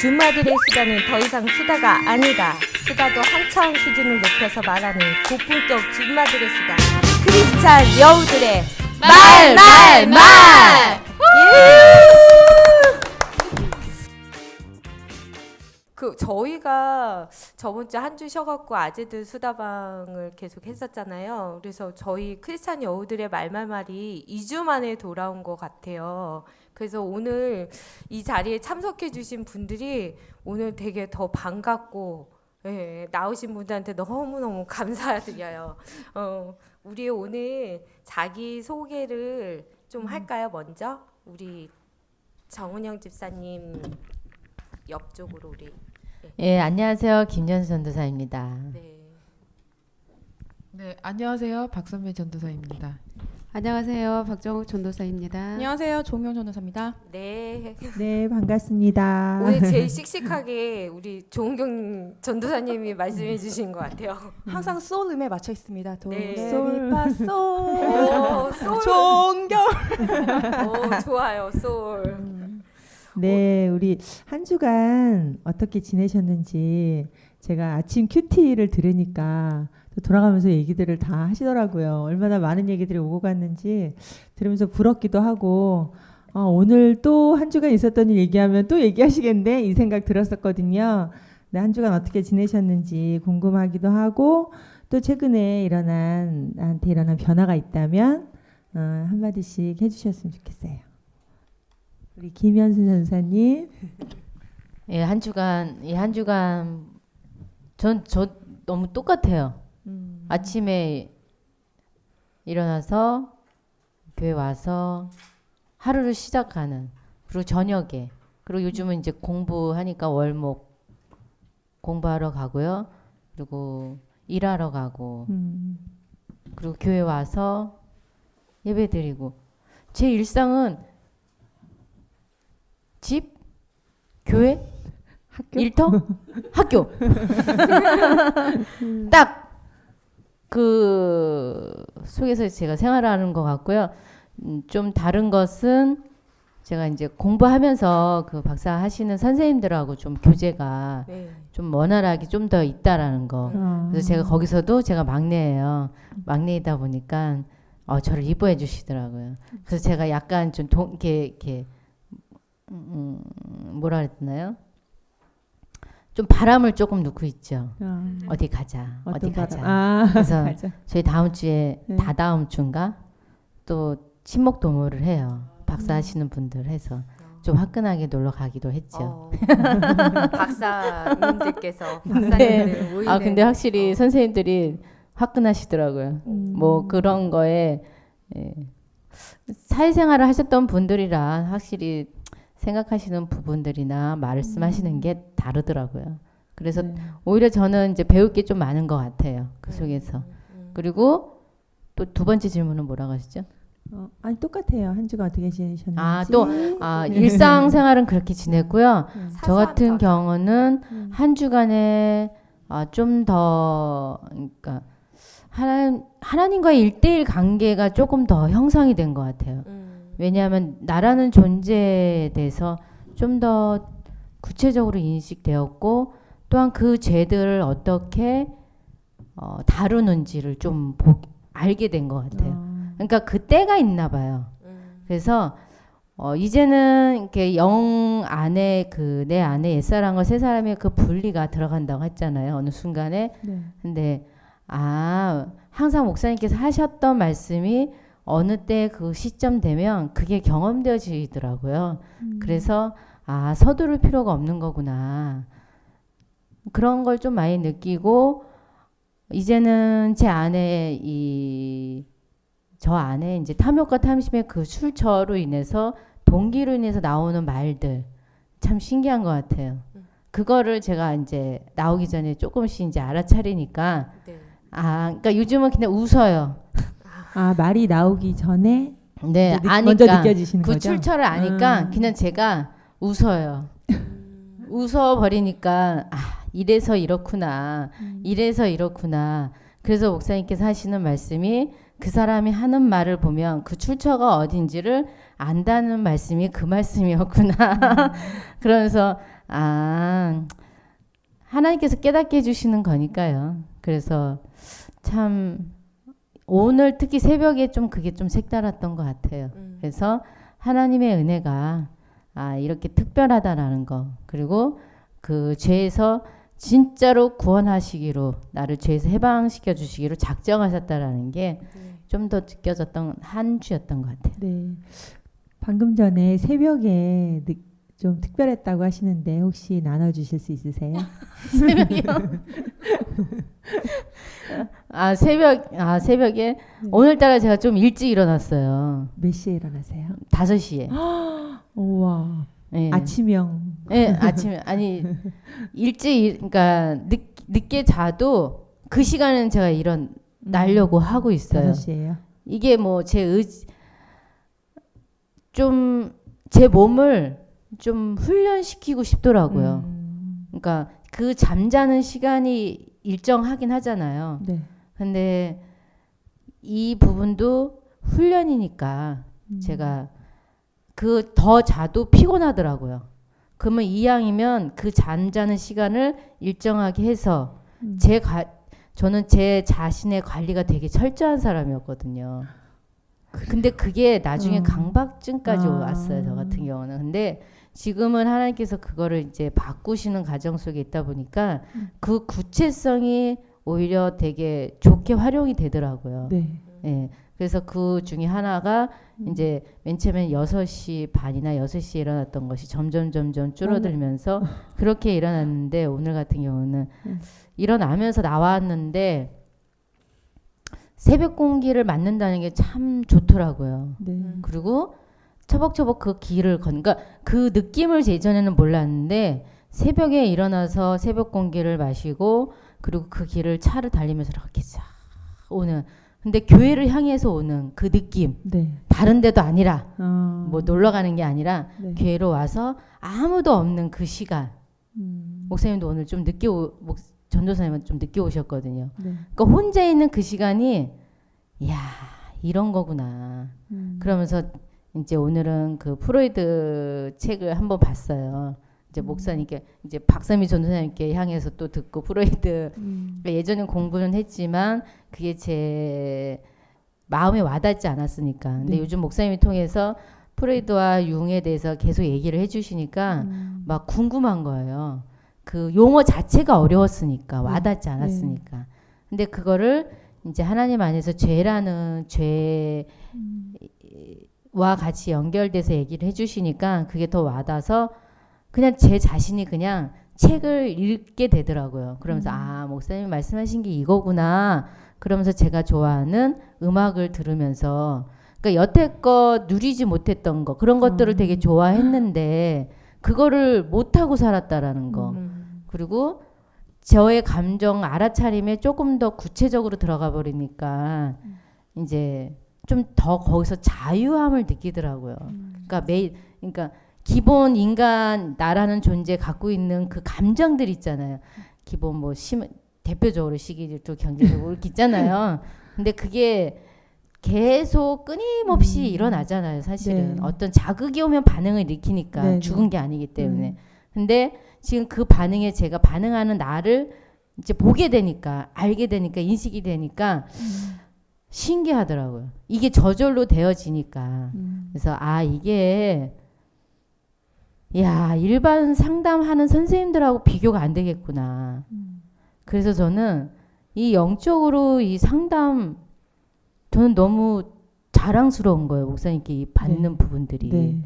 줌마들의 수다는 더 이상 수다가 아니다. 수다도 한차원 수준을 높여서 말하는 고품격 줌마들의 수다. 크리스찬 여우들의 말! 저희가 저번 주 한 주 쉬어갖고 아재들 수다방을 계속 했었잖아요. 그래서 저희 크리스찬 여우들의 말말말이 2주 만에 돌아온 것 같아요. 그래서 오늘 이 자리에 참석해주신 분들이 오늘 되게 더 반갑고, 예, 나오신 분들한테 너무너무 감사드려요. 우리 오늘 자기 소개를 좀 할까요? 먼저 우리 정은영 집사님 옆쪽으로 우리. 예, 안녕하세요. 김연수 전도사입니다. 네, 안녕하세요. 박선미 전도사입니다. 안녕하세요. 박정욱 전도사입니다. 안녕하세요. 조명 전도사입니다. 네. 네, 반갑습니다. 오늘 제일 씩씩하게 우리 조은경 전도사님이 말씀해 주신 것 같아요. 항상 소울 음에 맞춰 있습니다. 네. 도레미파 솔. 오, 소울. 종교. 오, 좋아요. 소울. 네, 우리 한 주간 어떻게 지내셨는지 제가 아침 큐티를 들으니까 또 돌아가면서 얘기들을 다 하시더라고요. 얼마나 많은 얘기들이 오고 갔는지 들으면서 부럽기도 하고 오늘 또 한 주간 있었던 일 얘기하면 또 얘기하시겠네 이 생각 들었었거든요. 네, 한 주간 어떻게 지내셨는지 궁금하기도 하고 또 최근에 나한테 일어난 변화가 있다면 한마디씩 해주셨으면 좋겠어요. 우리 김현수 전사님. 예, 한 주간 저 너무 똑같아요. 아침에 일어나서 교회 와서 하루를 시작하는, 그리고 저녁에, 그리고 요즘은 이제 공부하니까 월목 공부하러 가고요. 그리고 일하러 가고, 그리고 교회 와서 예배 드리고. 제 일상은 집, 교회, 학교? 일터, 학교. 딱 그 속에서 제가 생활하는 것 같고요. 좀 다른 것은 제가 이제 공부하면서 그 박사 하시는 선생님들하고 좀 교제가 네. 좀 원활하게 좀 더 있다라는 거. 그래서 제가 거기서도 제가 막내예요. 막내이다 보니까 저를 이뻐해 주시더라고요. 그래서 제가 약간 좀 이렇게 뭐라 그랬나요? 좀 바람을 조금 넣고 있죠. 어디 가자. 어디 가자. 그래서 가자. 저희 다음 주에 네. 다다음 주인가 또 친목 도모를 해요. 박사 하시는 분들 해서 좀 화끈하게 놀러 가기도 했죠. 박사님들께서 네. 박사님들 모이는. 근데 확실히 선생님들이 화끈하시더라고요. 뭐 그런 거에 사회생활을 하셨던 분들이라 확실히 생각하시는 부분들이나 말씀하시는 게 다르더라고요. 그래서 오히려 저는 이제 배울 게 좀 많은 것 같아요. 그 속에서. 그리고 또 두 번째 질문은 뭐라고 하시죠? 아니 똑같아요. 한 주간 어떻게 지내셨는지. 일상생활은 그렇게 지냈고요. 저 사소한 같은 변화. 경우는 한 주간에 좀 더 그러니까 하나님과의 1대1 관계가 조금 더 형성이 된 것 같아요. 왜냐하면 나라는 존재에 대해서 좀 더 구체적으로 인식되었고, 또한 그 죄들을 어떻게 다루는지를 좀 알게 된 것 같아요. 그러니까 그 때가 있나 봐요. 그래서 이제는 이렇게 영 안에 내 안에 옛사람과 새사람의 그 분리가 들어간다고 했잖아요. 어느 순간에. 네. 근데 항상 목사님께서 하셨던 말씀이 어느 때 그 시점 되면 그게 경험되어지더라고요. 그래서 서두를 필요가 없는 거구나. 그런 걸 좀 많이 느끼고, 이제는 제 안에 저 안에 이제 탐욕과 탐심의 그 출처로 인해서 동기로 인해서 나오는 말들 참 신기한 것 같아요. 그거를 제가 이제 나오기 전에 조금씩 이제 알아차리니까 그러니까 요즘은 그냥 웃어요. 말이 나오기 전에 네, 아니까 먼저 느껴지시는 그 거죠? 출처를 아니까 그냥 제가 웃어요. 웃어 버리니까 이래서 이렇구나. 이래서 이렇구나. 그래서 목사님께서 하시는 말씀이 그 사람이 하는 말을 보면 그 출처가 어딘지를 안다는 말씀이 그 말씀이었구나. 그러면서 하나님께서 깨닫게 해주시는 거니까요. 그래서 참 오늘 특히 새벽에 좀 그게 좀 색달았던 것 같아요. 그래서 하나님의 은혜가 이렇게 특별하다라는 거, 그리고 그 죄에서 진짜로 구원하시기로, 나를 죄에서 해방시켜 주시기로 작정하셨다라는 게 좀 더 느껴졌던 한 주였던 것 같아요. 네. 방금 전에 새벽에 좀 특별했다고 하시는데 혹시 나눠주실 수 있으세요? 새벽이요? 새벽에 오늘따라 제가 좀 일찍 일어났어요. 몇 시에 일어나세요? 5시에. 우와. 네. 아침형. 네, 아침에 그러니까 늦게 자도 그 시간은 제가 일어나려고 하고 있어요. 5시에요? 이게 뭐 제 몸을 좀 훈련시키고 싶더라고요. 그러니까 그 잠자는 시간이 일정하긴 하잖아요. 네. 근데 이 부분도 훈련이니까 제가 그 더 자도 피곤하더라고요. 그러면 이왕이면 그 잠자는 시간을 일정하게 해서 저는 제 자신의 관리가 되게 철저한 사람이었거든요. 근데 그게 나중에 강박증까지 왔어요. 저 같은 경우는. 근데 지금은 하나님께서 그거를 이제 바꾸시는 과정 속에 있다 보니까 그 구체성이 오히려 되게 좋게 활용이 되더라고요. 네. 예. 그래서 그 중에 하나가 이제 맨 처음엔 6시 반이나 6시에 일어났던 것이 점점 줄어들면서 그렇게 일어났는데, 오늘 같은 경우는 일어나면서 나왔는데 새벽 공기를 맞는다는 게 참 좋더라고요. 네. 그리고 처벅처벅 그 길을 그러니까 그 느낌을 예전에는 몰랐는데 새벽에 일어나서 새벽 공기를 마시고 그리고 그 길을 차를 달리면서 이렇게 쫙 오는, 근데 교회를 향해서 오는 그 느낌, 네. 다른 데도 아니라 뭐 네. 놀러 가는 게 아니라 네. 교회로 와서 아무도 없는 그 시간. 목사님도 오늘 좀 늦게 전도사님은 좀 늦게 오셨거든요. 네. 그러니까 혼자 있는 그 시간이, 이야, 이런 거구나. 그러면서 이제 오늘은 그 프로이드 책을 한번 봤어요. 이제 목사님께, 이제 박선미 전도사님께 향해서 또 듣고 프로이드, 그러니까 예전에 공부는 했지만 그게 제 마음에 와닿지 않았으니까. 근데 네. 요즘 목사님이 통해서 프로이드와 융에 대해서 계속 얘기를 해주시니까 막 궁금한 거예요. 그 용어 자체가 어려웠으니까, 와닿지 않았으니까. 근데 그거를 이제 하나님 안에서 죄라는 죄와 같이 연결돼서 얘기를 해주시니까 그게 더 와닿아서 그냥 제 자신이 그냥 책을 읽게 되더라고요. 그러면서 목사님이 말씀하신 게 이거구나. 그러면서 제가 좋아하는 음악을 들으면서, 그러니까 여태껏 누리지 못했던 거, 그런 것들을 되게 좋아했는데 그거를 못하고 살았다라는 거. 그리고 저의 감정 알아차림에 조금 더 구체적으로 들어가 버리니까 이제 좀 더 거기서 자유함을 느끼더라고요. 그러니까 기본 인간, 나라는 존재 갖고 있는 그 감정들 있잖아요. 기본 대표적으로 시기 질투, 경제적으로 이렇게 있잖아요. 근데 그게 계속 끊임없이 일어나잖아요. 사실은 네. 어떤 자극이 오면 반응을 일으키니까, 네, 죽은 게 아니기 때문에. 근데 지금 그 반응에 제가 반응하는 나를 이제 보게 되니까, 알게 되니까, 인식이 되니까 신기하더라고요. 이게 저절로 되어지니까. 그래서 이게 일반 상담하는 선생님들하고 비교가 안 되겠구나. 그래서 저는 이 영적으로 이 상담, 저는 너무 자랑스러운 거예요. 목사님께 이 받는 부분들이. 네.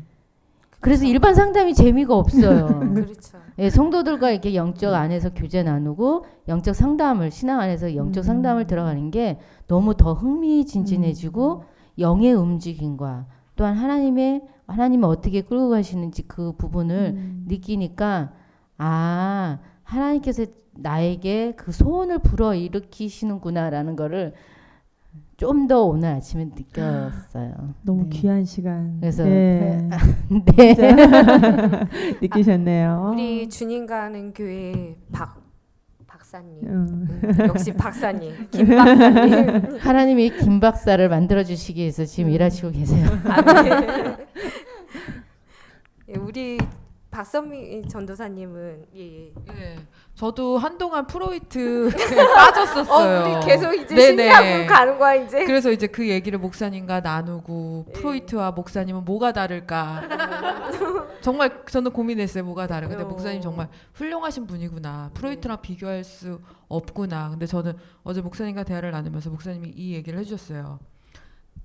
그래서 일반 상담이 재미가 없어요. 그렇죠. 예, 성도들과 이렇게 영적 안에서 교제 나누고 영적 상담을, 신앙 안에서 영적 상담을 들어가는 게 너무 더 흥미진진해지고 영의 움직임과 또한 하나님이 어떻게 끌고 가시는지 그 부분을 느끼니까, 하나님께서 나에게 그 소원을 불어일으키시는구나라는 거를 좀 더 오늘 아침에 느꼈어요. 너무 네. 귀한 시간. 그래서 네. 네. 느끼셨네요. 우리 주님 가는 교회 박사님. 음. 역시 박사님. 김 박사님. 하나님이 김 박사를 만들어 주시기 위해서 지금 일하시고 계세요. 네. 우리 박선미 전도사님은 예. 예, 저도 한동안 프로이트에 빠졌었어요. 우리 계속 이제 네네. 신학으로 가는 거야 이제. 그래서 이제 그 얘기를 목사님과 나누고 네. 프로이트와 목사님은 뭐가 다를까? 정말 저는 고민했어요. 뭐가 다른가? 근데 어. 목사님 정말 훌륭하신 분이구나. 프로이트랑 비교할 수 없구나. 근데 저는 어제 목사님과 대화를 나누면서 목사님이 이 얘기를 해주셨어요.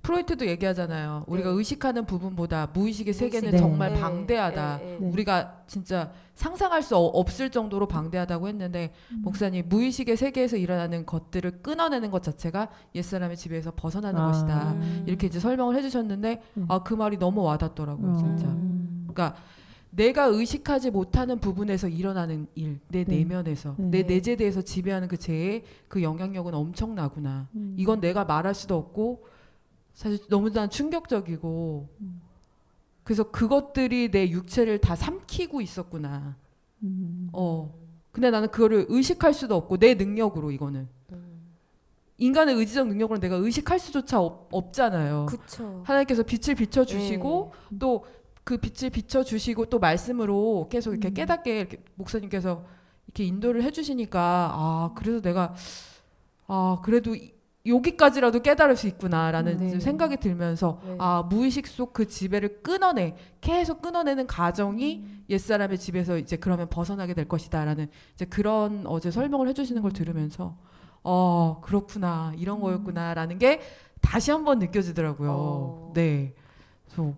프로이트도 얘기하잖아요. 우리가 네. 의식하는 부분보다 무의식의 세계는 네. 정말 네. 방대하다. 네. 네. 우리가 진짜 상상할 수 없을 정도로 방대하다고 했는데 목사님 무의식의 세계에서 일어나는 것들을 끊어내는 것 자체가 옛사람의 지배에서 벗어나는 아. 것이다. 이렇게 이제 설명을 해주셨는데 그 말이 너무 와닿더라고요. 진짜. 그러니까 내가 의식하지 못하는 부분에서 일어나는 일, 내 네. 내면에서 네. 내 내재대에서 지배하는 그 죄의 그 영향력은 엄청나구나. 이건 내가 말할 수도 없고 사실 너무나 충격적이고 그래서 그것들이 내 육체를 다 삼키고 있었구나. 근데 나는 그거를 의식할 수도 없고 내 능력으로 이거는 인간의 의지적 능력으로 내가 의식할 수조차 없잖아요. 그쵸. 하나님께서 빛을 비춰주시고 또 그 빛을 비춰주시고 또 말씀으로 계속 이렇게 깨닫게 이렇게 목사님께서 이렇게 인도를 해주시니까 그래서 내가 그래도 여기까지라도 깨달을 수 있구나라는 네. 생각이 들면서 네. 무의식 속 그 지배를 계속 끊어내는 과정이 옛사람의 지배에서 이제 그러면 벗어나게 될 것이다라는 이제 그런 어제 설명을 해주시는 걸 들으면서 그렇구나 이런 거였구나라는 게 다시 한번 느껴지더라고요. 네. 그래서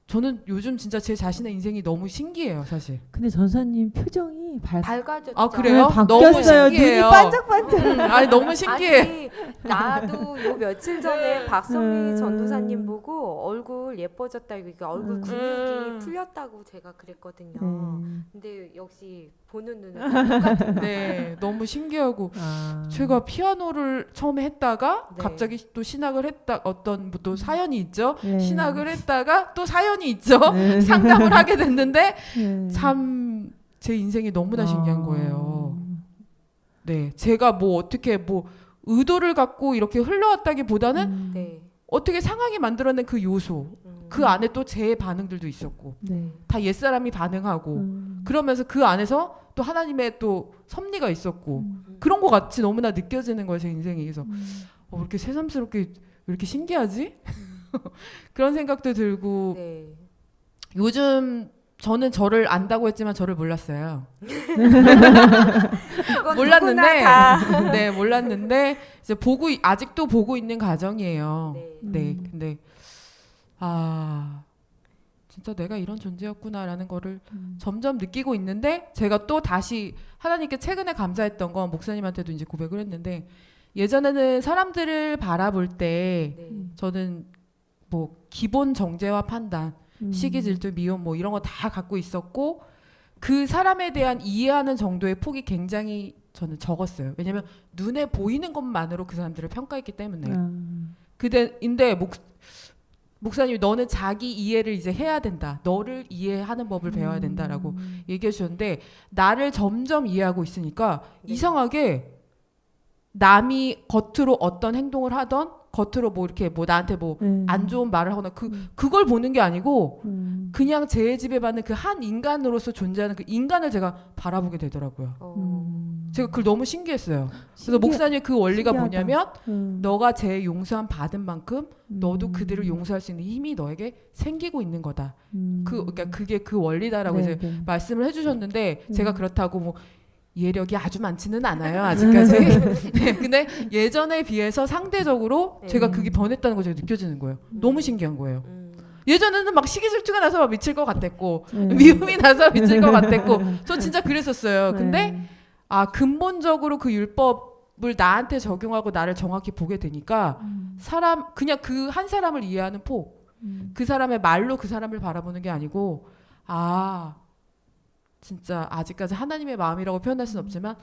저는 요즘 진짜 제 자신의 인생이 너무 신기해요, 사실. 근데 전사님 표정이 밝아졌죠. 그래요? 네, 너무 바뀌었어요. 눈이 신기해요. 반짝반짝. 아니 너무 신기해. 아니 나도 요 며칠 전에 박선미 전도사님 보고 얼굴 예뻐졌다 이거 얼굴 근육이 풀렸다고 제가 그랬거든요. 근데 역시 보는 눈은 다 똑같은 네, 너무 신기하고 제가 피아노를 처음에 했다가 네. 갑자기 또 신학을 했다 어떤 또 사연이 있죠. 네. 신학을 했다가 또 사연이 있죠. 네. 상담을 하게 됐는데 네. 참 제 인생이 너무나 신기한 거예요. 네, 제가 뭐 어떻게 뭐 의도를 갖고 이렇게 흘러왔다기보다는 네. 어떻게 상황이 만들어낸 그 요소 그 안에 또 제 반응들도 있었고 네. 다 옛사람이 반응하고 그러면서 그 안에서 또 하나님의 또 섭리가 있었고 그런 것 같이 너무나 느껴지는 거예요 제 인생이. 그래서 왜 이렇게 새삼스럽게 왜 이렇게 신기하지? 그런 생각도 들고 네. 요즘 저는 저를 안다고 했지만 저를 몰랐어요. 그건 몰랐는데 누구나 다. 네 몰랐는데 이제 아직도 보고 있는 과정이에요. 네 근데 진짜 내가 이런 존재였구나라는 거를 점점 느끼고 있는데 제가 또 다시 하나님께 최근에 감사했던 건 목사님한테도 이제 고백을 했는데 예전에는 사람들을 바라볼 때 네. 저는 뭐 기본 정죄와 판단 시기 질투 미움 뭐 이런 거 다 갖고 있었고 그 사람에 대한 이해하는 정도의 폭이 굉장히 저는 적었어요. 왜냐면 눈에 보이는 것만으로 그 사람들을 평가했기 때문에. 근데 목사님이 너는 자기 이해를 이제 해야 된다. 너를 이해하는 법을 배워야 된다라고 얘기해 주셨는데 나를 점점 이해하고 있으니까 네. 이상하게 남이 겉으로 어떤 행동을 하던 겉으로 뭐 이렇게 뭐 나한테 뭐 안 좋은 말을 하거나 그걸 보는 게 아니고 그냥 제 지배받는 그 한 인간으로서 존재하는 그 인간을 제가 바라보게 되더라고요. 제가 그걸 너무 신기했어요. 그래서 목사님 그 원리가 신기하다. 뭐냐면 너가 제 용서함 받은 만큼 너도 그들을 용서할 수 있는 힘이 너에게 생기고 있는 거다. 그러니까 그게 그 원리다라고 이제 말씀을 해주셨는데 제가 그렇다고 뭐 이해력이 아주 많지는 않아요 아직까지. 네, 근데 예전에 비해서 상대적으로 네. 제가 그게 변했다는 거 제가 느껴지는 거예요. 너무 신기한 거예요. 예전에는 막 시기질투가 나서 막 미칠 것 같았고 미움이 나서 미칠 것 같았고 저 진짜 그랬었어요. 근데 근본적으로 그 율법을 나한테 적용하고 나를 정확히 보게 되니까 그냥 그 한 사람을 이해하는 폭, 그 사람의 말로 그 사람을 바라보는 게 아니고 진짜 아직까지 하나님의 마음이라고 표현할 수는 없지만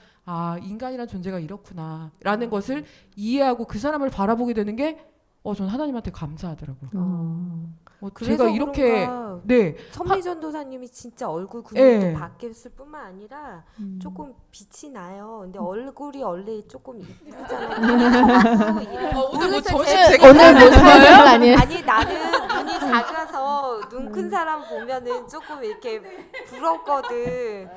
인간이란 존재가 이렇구나라는 것을 이해하고 그 사람을 바라보게 되는 게 저는 하나님한테 감사하더라고요. 그래서 제가 이렇게 그런가 네 선미 전도사님이 진짜 얼굴 근육도 네. 바뀌었을 뿐만 아니라 조금 빛이 나요. 근데 얼굴이 원래 조금 이쁘잖아요. 오늘 뭐 그래서 점심 제가- 제가 오늘 뭐 좋아요? 아니에요? 아니 나는 눈이 작아서 눈 큰 사람 보면은 조금 이렇게 부럽거든.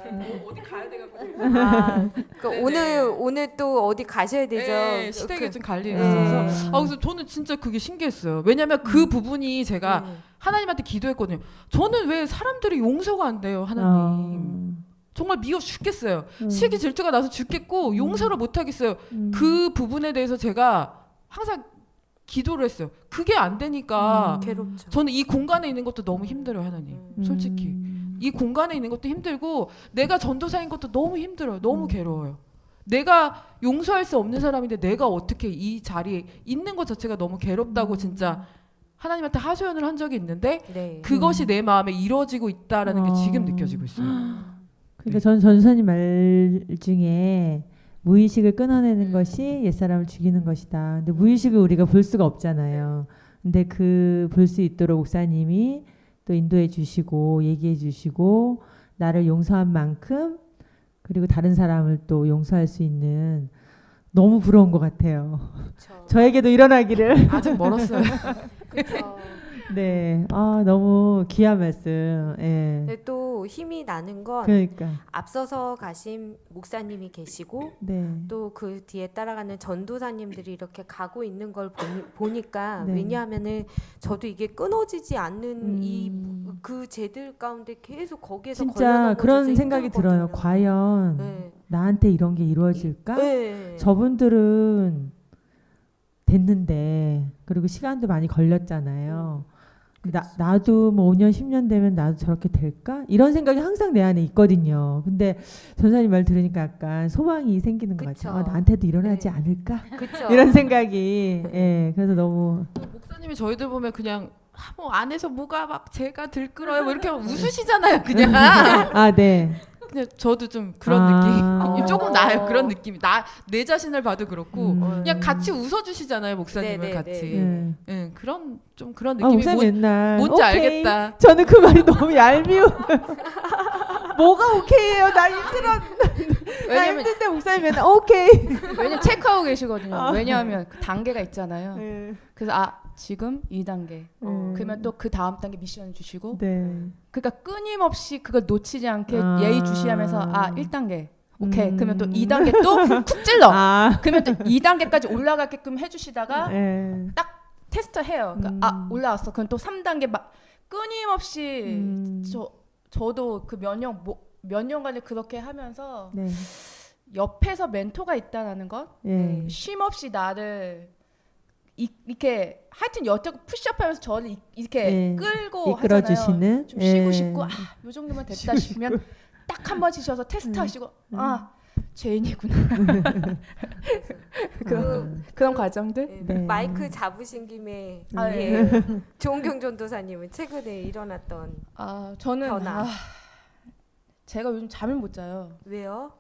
어디 가야 돼가지고. 아, 그 네네. 오늘 또 어디 가셔야 되죠? 네, 시댁에 좀 갈 일이 네. 있어서. 그래서 저는 진짜 그게 신기했어요. 왜냐면 그 부분이 제가 하나님한테 기도했거든요. 저는 왜 사람들이 용서가 안 돼요, 하나님. 정말 미워 죽겠어요. 시기 질투가 나서 죽겠고 용서를 못 하겠어요. 그 부분에 대해서 제가 항상 기도를 했어요. 그게 안 되니까 괴롭죠. 저는 이 공간에 있는 것도 너무 힘들어요, 하나님. 솔직히. 이 공간에 있는 것도 힘들고 내가 전도사인 것도 너무 힘들어요. 너무 괴로워요. 내가 용서할 수 없는 사람인데 내가 어떻게 이 자리에 있는 것 자체가 너무 괴롭다고 진짜 하나님한테 하소연을 한 적이 있는데 네. 그것이 내 마음에 이루어지고 있다라는 게 지금 느껴지고 있어요. 그러니까 전 전선이 말 중에 무의식을 끊어내는 것이 옛사람을 죽이는 것이다. 근데 무의식을 우리가 볼 수가 없잖아요. 근데 그 볼 수 있도록 목사님이 또 인도해 주시고 얘기해 주시고 나를 용서한 만큼 그리고 다른 사람을 또 용서할 수 있는 너무 부러운 것 같아요. 그쵸. 저에게도 일어나기를. 아직 멀었어요. 그쵸. 네, 아 너무 귀한 말씀. 예. 근데 또 힘이 나는 건 그러니까. 앞서서 가신 목사님이 계시고 네. 또 그 뒤에 따라가는 전도사님들이 이렇게 가고 있는 걸 보니까 네. 왜냐하면은 저도 이게 끊어지지 않는 이 음. 그 제들 가운데 계속 거기에서 진짜 걸려놓은 거 그런 진짜 생각이 들어요. 힘들거든요. 과연 네. 나한테 이런 게 이루어질까? 네. 저분들은 됐는데 그리고 시간도 많이 걸렸잖아요. 나도 뭐 5년 10년 되면 나도 저렇게 될까? 이런 생각이 항상 내 안에 있거든요. 근데 전사님 말 들으니까 약간 소망이 생기는 것 그쵸. 같아요. 나한테도 일어나지 네. 않을까? 그쵸. 이런 생각이 예, 그래서 너무 목사님이 저희들 보면 그냥 뭐 안에서 뭐가 막 제가 들끓어요 뭐 이렇게 웃으시잖아요. 그냥 아, 네. 그냥 저도 좀 그런 아. 느낌 조금 나요. 그런 느낌이 내 자신을 봐도 그렇고 음. 그냥 같이 웃어주시잖아요. 목사님은 네, 네, 같이. 네. 응, 그런 아, 느낌이 목사님 맨날 뭔지 오케이. 알겠다. 저는 그 말이 너무 얄미워. 뭐가 오케이예요? 나 힘들어. 나 왜냐면 힘든데 목사님 맨날 오케이. 왜냐면 체크하고 계시거든요. 왜냐하면 그 단계가 있잖아요. 네. 그래서 지금 2단계. 그러면 또 그 다음 단계 미션을 주시고 네. 그러니까 끊임없이 그걸 놓치지 않게 아. 예의주시하면서 1단계. 오케이. 그러면 또 2단계 또 툭 찔러. 아. 그러면 또 2단계까지 올라가게끔 해주시다가 네. 테스트 해요. 그러니까 올라왔어. 그럼 또 3단계 막 끊임없이 저도 그 몇 년간을 그렇게 하면서 네. 옆에서 멘토가 있다라는 것, 예. 쉼 없이 나를 이렇게 하여튼 여태껏 푸시업하면서 저를 이렇게 네. 끌고 이끌어 하잖아요. 주시는 좀 쉬고 예. 싶고 요 정도면 됐다 싶으면 딱 한 번 치셔서 테스트하시고 죄인이구나. 그런 과정들. 네. 네. 마이크 잡으신 김에 아, 예. 조은경 전도사님은 최근에 일어났던 저는 변화. 제가 요즘 잠을 못 자요. 왜요?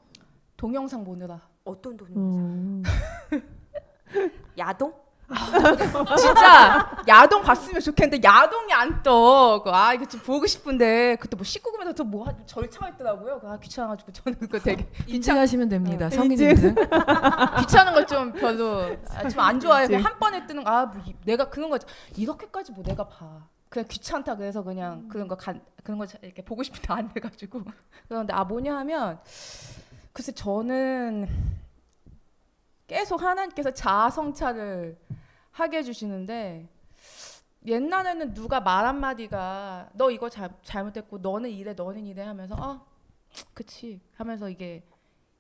동영상 보느라. 어떤 동영상? 야동? 진짜 야동 봤으면 좋겠는데 야동이 안 떠. 이거 좀 보고 싶은데 그때 뭐 19금에서 또뭐 절창했더라고요. 귀찮아가지고 저는 그거 되게 인증하시면 됩니다. 성인 인증. 인증. 귀찮은 걸 좀 별로 좀 안 좋아해요. 그냥 한 번에 뜨는 거 내가 그런 거 이렇게까지 뭐 내가 봐. 그냥 귀찮다 그래서 그냥 그런 거 이렇게 보고 싶은데 안 돼가지고 그런데 뭐냐 하면 글쎄 저는 계속 하나님께서 자아 성찰을 하게 해주시는데 옛날에는 누가 말 한마디가 너 이거 잘못했고 너는 이래 하면서 그치 하면서 이게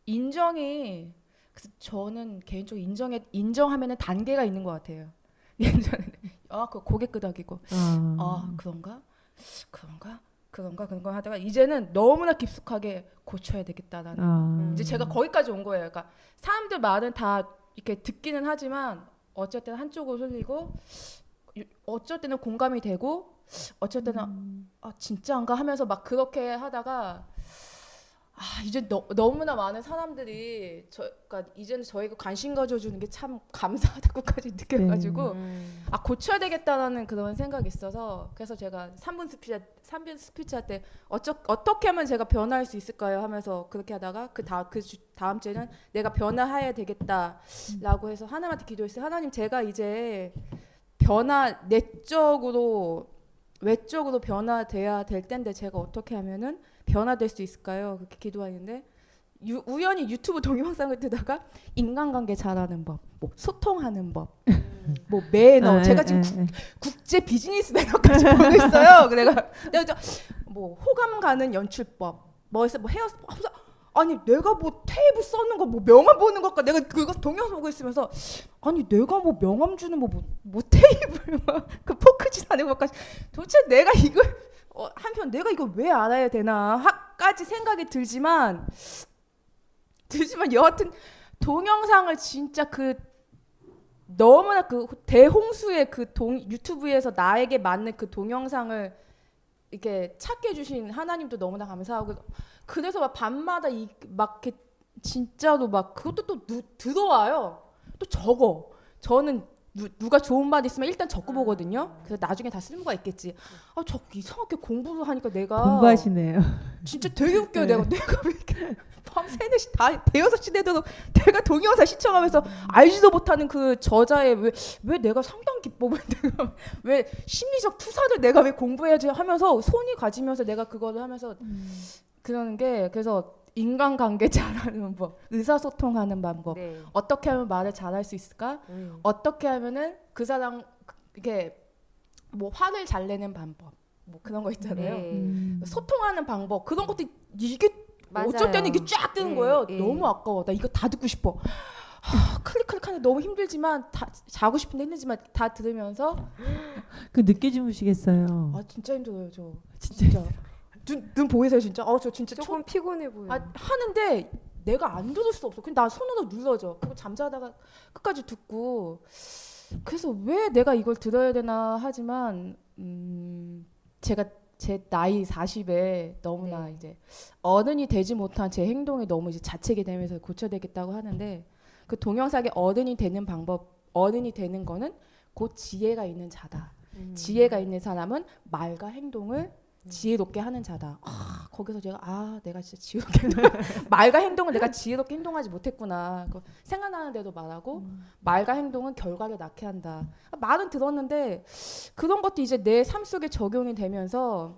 인정이 그래서 저는 개인적으로 인정하면은 단계가 있는 것 같아요. 예전에는 그 고개 끄덕이고 그런가 하다가 이제는 너무나 깊숙하게 고쳐야 되겠다라는 이제 제가 거기까지 온 거예요. 그러니까 사람들 말은 다 이렇게 듣기는 하지만 어쩔 때는 한쪽으로 쏠리고 어쩔 때는 공감이 되고 어쩔 때는 진짜인가 하면서 막 그렇게 하다가 이제 너무나 많은 사람들이 그러니까 이제는 저희가 관심 가져주는 게 참 감사하다고까지 느껴가지고 고쳐야 되겠다라는 그런 생각이 있어서 그래서 제가 3분 스피치 할 때 어떻게 하면 제가 변화할 수 있을까요 하면서 그렇게 하다가 그 다음 주에는 내가 변화해야 되겠다라고 해서 하나님한테 기도했어요. 하나님 제가 이제 내적으로 외적으로 변화돼야 될 텐데 제가 어떻게 하면은 변화될 수 있을까요? 그렇게 기도하는데 우연히 유튜브 동영상을 뜨다가 인간관계 잘하는 법, 뭐 소통하는 법, 뭐 매너. 제가 지금 국제 비즈니스 매너까지 보고 있어요. 내가 뭐 호감 가는 연출법, 뭐 헤어 아니 내가 뭐 테이프 써는 거 뭐 명함 보는 것과 내가 그거 동영상 보고 있으면서 아니 내가 뭐 명함 주는 뭐 테이블 그 포크질 하는 것까지 도대체 내가 이걸 한편 내가 이걸 왜 알아야 되나까지 생각이 들지만 여하튼 동영상을 진짜 그 너무나 그 대홍수의 그 유튜브에서 나에게 맞는 그 동영상을 이렇게 찾게 해주신 하나님도 너무나 감사하고 그래서 막 밤마다 막 이렇게 진짜로 막 그것도 또 들어와요. 또 적어. 저는 누가 좋은 말 있으면 일단 적고 보거든요. 그래서 나중에 다 쓸모가 있겠지. 저 이상하게 공부를 하니까 내가 공부하시네요. 진짜 되게 웃겨요. 네. 내가 왜 이렇게 밤 3, 4시 다 대여섯 시 되도록 내가 동영상 시청하면서 알지도 못하는 그 저자의 왜 내가 상담 기법을 내가 왜 심리적 투사를 내가 왜 공부해야지 하면서 손이 가지면서 내가 그거를 하면서 그러는 게 그래서 인간관계 잘하는 법, 의사소통하는 방법, 네. 어떻게 하면 말을 잘할 수 있을까? 어떻게 하면은 그 사람 이렇게 뭐 화를 잘 내는 방법, 뭐 그런 거 있잖아요. 네. 소통하는 방법 그런 것도 이게 맞아요. 어쩔 때는 이게 쫙 뜨는 네, 거예요. 네. 너무 아까워. 나 이거 다 듣고 싶어. 클릭하는데 너무 힘들지만 다 자고 싶은데 힘들지만 다 들으면서 그 늦게 주무시겠어요. 진짜 힘들어요 저. 진짜. 눈 보이세요 진짜? 저 진짜 조금 피곤해 보여. 하는데 내가 안 들을 수 없어. 그냥 나 손으로 눌러줘. 그리고 잠자다가 끝까지 듣고 그래서 왜 내가 이걸 들어야 되나 하지만 제가 제 나이 40에 너무나 이제 어른이 되지 못한 제 행동이 너무 이제 자책이 되면서 고쳐야 되겠다고 하는데 그 동영상의 어른이 되는 방법, 어른이 되는 거는 곧 지혜가 있는 자다. 지혜가 있는 사람은 말과 행동을 지혜롭게 하는 자다. 거기서 제가 내가 진짜 지혜롭게 말과 행동을 내가 지혜롭게 행동하지 못했구나. 생각나는 대로 말하고 말과 행동은 결과를 낳게 한다. 말은 들었는데 그런 것도 이제 내 삶 속에 적용이 되면서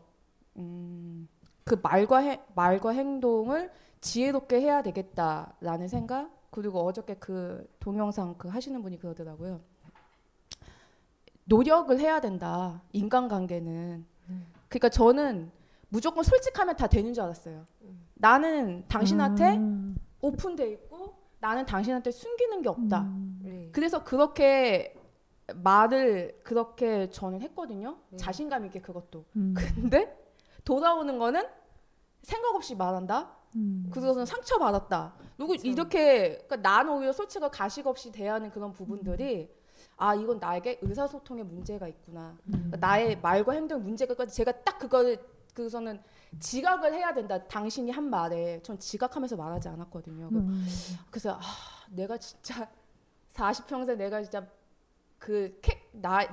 그 말과 행동을 지혜롭게 해야 되겠다라는 생각. 그리고 어저께 그 동영상 그 하시는 분이 그러더라고요. 노력을 해야 된다. 인간관계는. 그러니까 저는 무조건 솔직하면 다 되는 줄 알았어요. 나는 당신한테 오픈돼 있고 나는 당신한테 숨기는 게 없다. 네. 그래서 그렇게 말을 그렇게 저는 했거든요. 네. 자신감 있게 그것도. 근데 돌아오는 거는 생각 없이 말한다. 그것은 상처받았다. 누구 이렇게 그러니까 나는 오히려 솔직하고 가식 없이 대하는 그런 부분들이 이건 나에게 의사소통에 문제가 있구나. 그러니까 나의 말과 행동 문제가 제가 딱 그거는 지각을 해야 된다. 당신이 한 말에 전 지각하면서 말하지 않았거든요. 그래서 내가 진짜 40평생 내가 진짜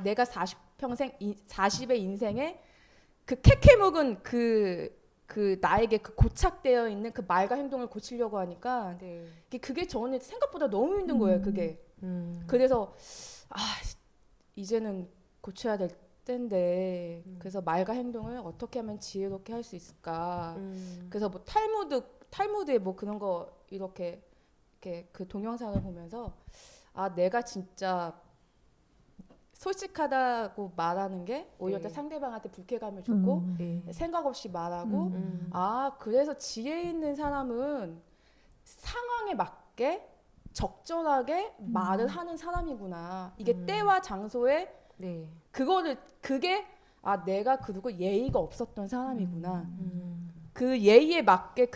내가 40평생 40의 인생에 그 캐캐 묵은 그 나에게 그 고착되어 있는 그 말과 행동을 고치려고 하니까 네. 그게 저는 생각보다 너무 힘든 거예요. 그게. 그래서 이제는 고쳐야 될 때인데 그래서 말과 행동을 어떻게 하면 지혜롭게 할 수 있을까. 그래서 뭐 탈무드에 뭐 그런 거 이렇게 그 동영상을 보면서 내가 진짜 솔직하다고 말하는 게 오히려 네. 상대방한테 불쾌감을 줬고 네. 생각 없이 말하고 그래서 지혜 있는 사람은 상황에 맞게 적절하게 말을 하는 사람이구나. 이게 때와 장소에 네. 그게 내가 그리고 예의가 없었던 사람이구나. 그 예의에 맞게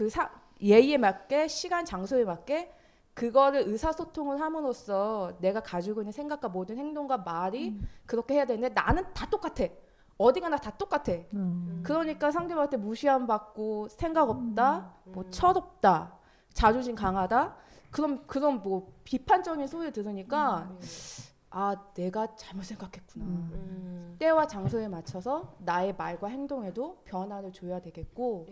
예의에 맞게 시간 장소에 맞게 그거를 의사소통을 함으로써 내가 가지고 있는 생각과 모든 행동과 말이 그렇게 해야 되는데 나는 다 똑같아. 어디 가나 다 똑같아. 그러니까 상대방한테 무시함 받고 생각 없다, 뭐 철없다, 자존심 강하다. 그럼 뭐 비판적인 소리 들으니까 내가 잘못 생각했구나. 때와 장소에 맞춰서 나의 말과 행동에도 변화를 줘야 되겠고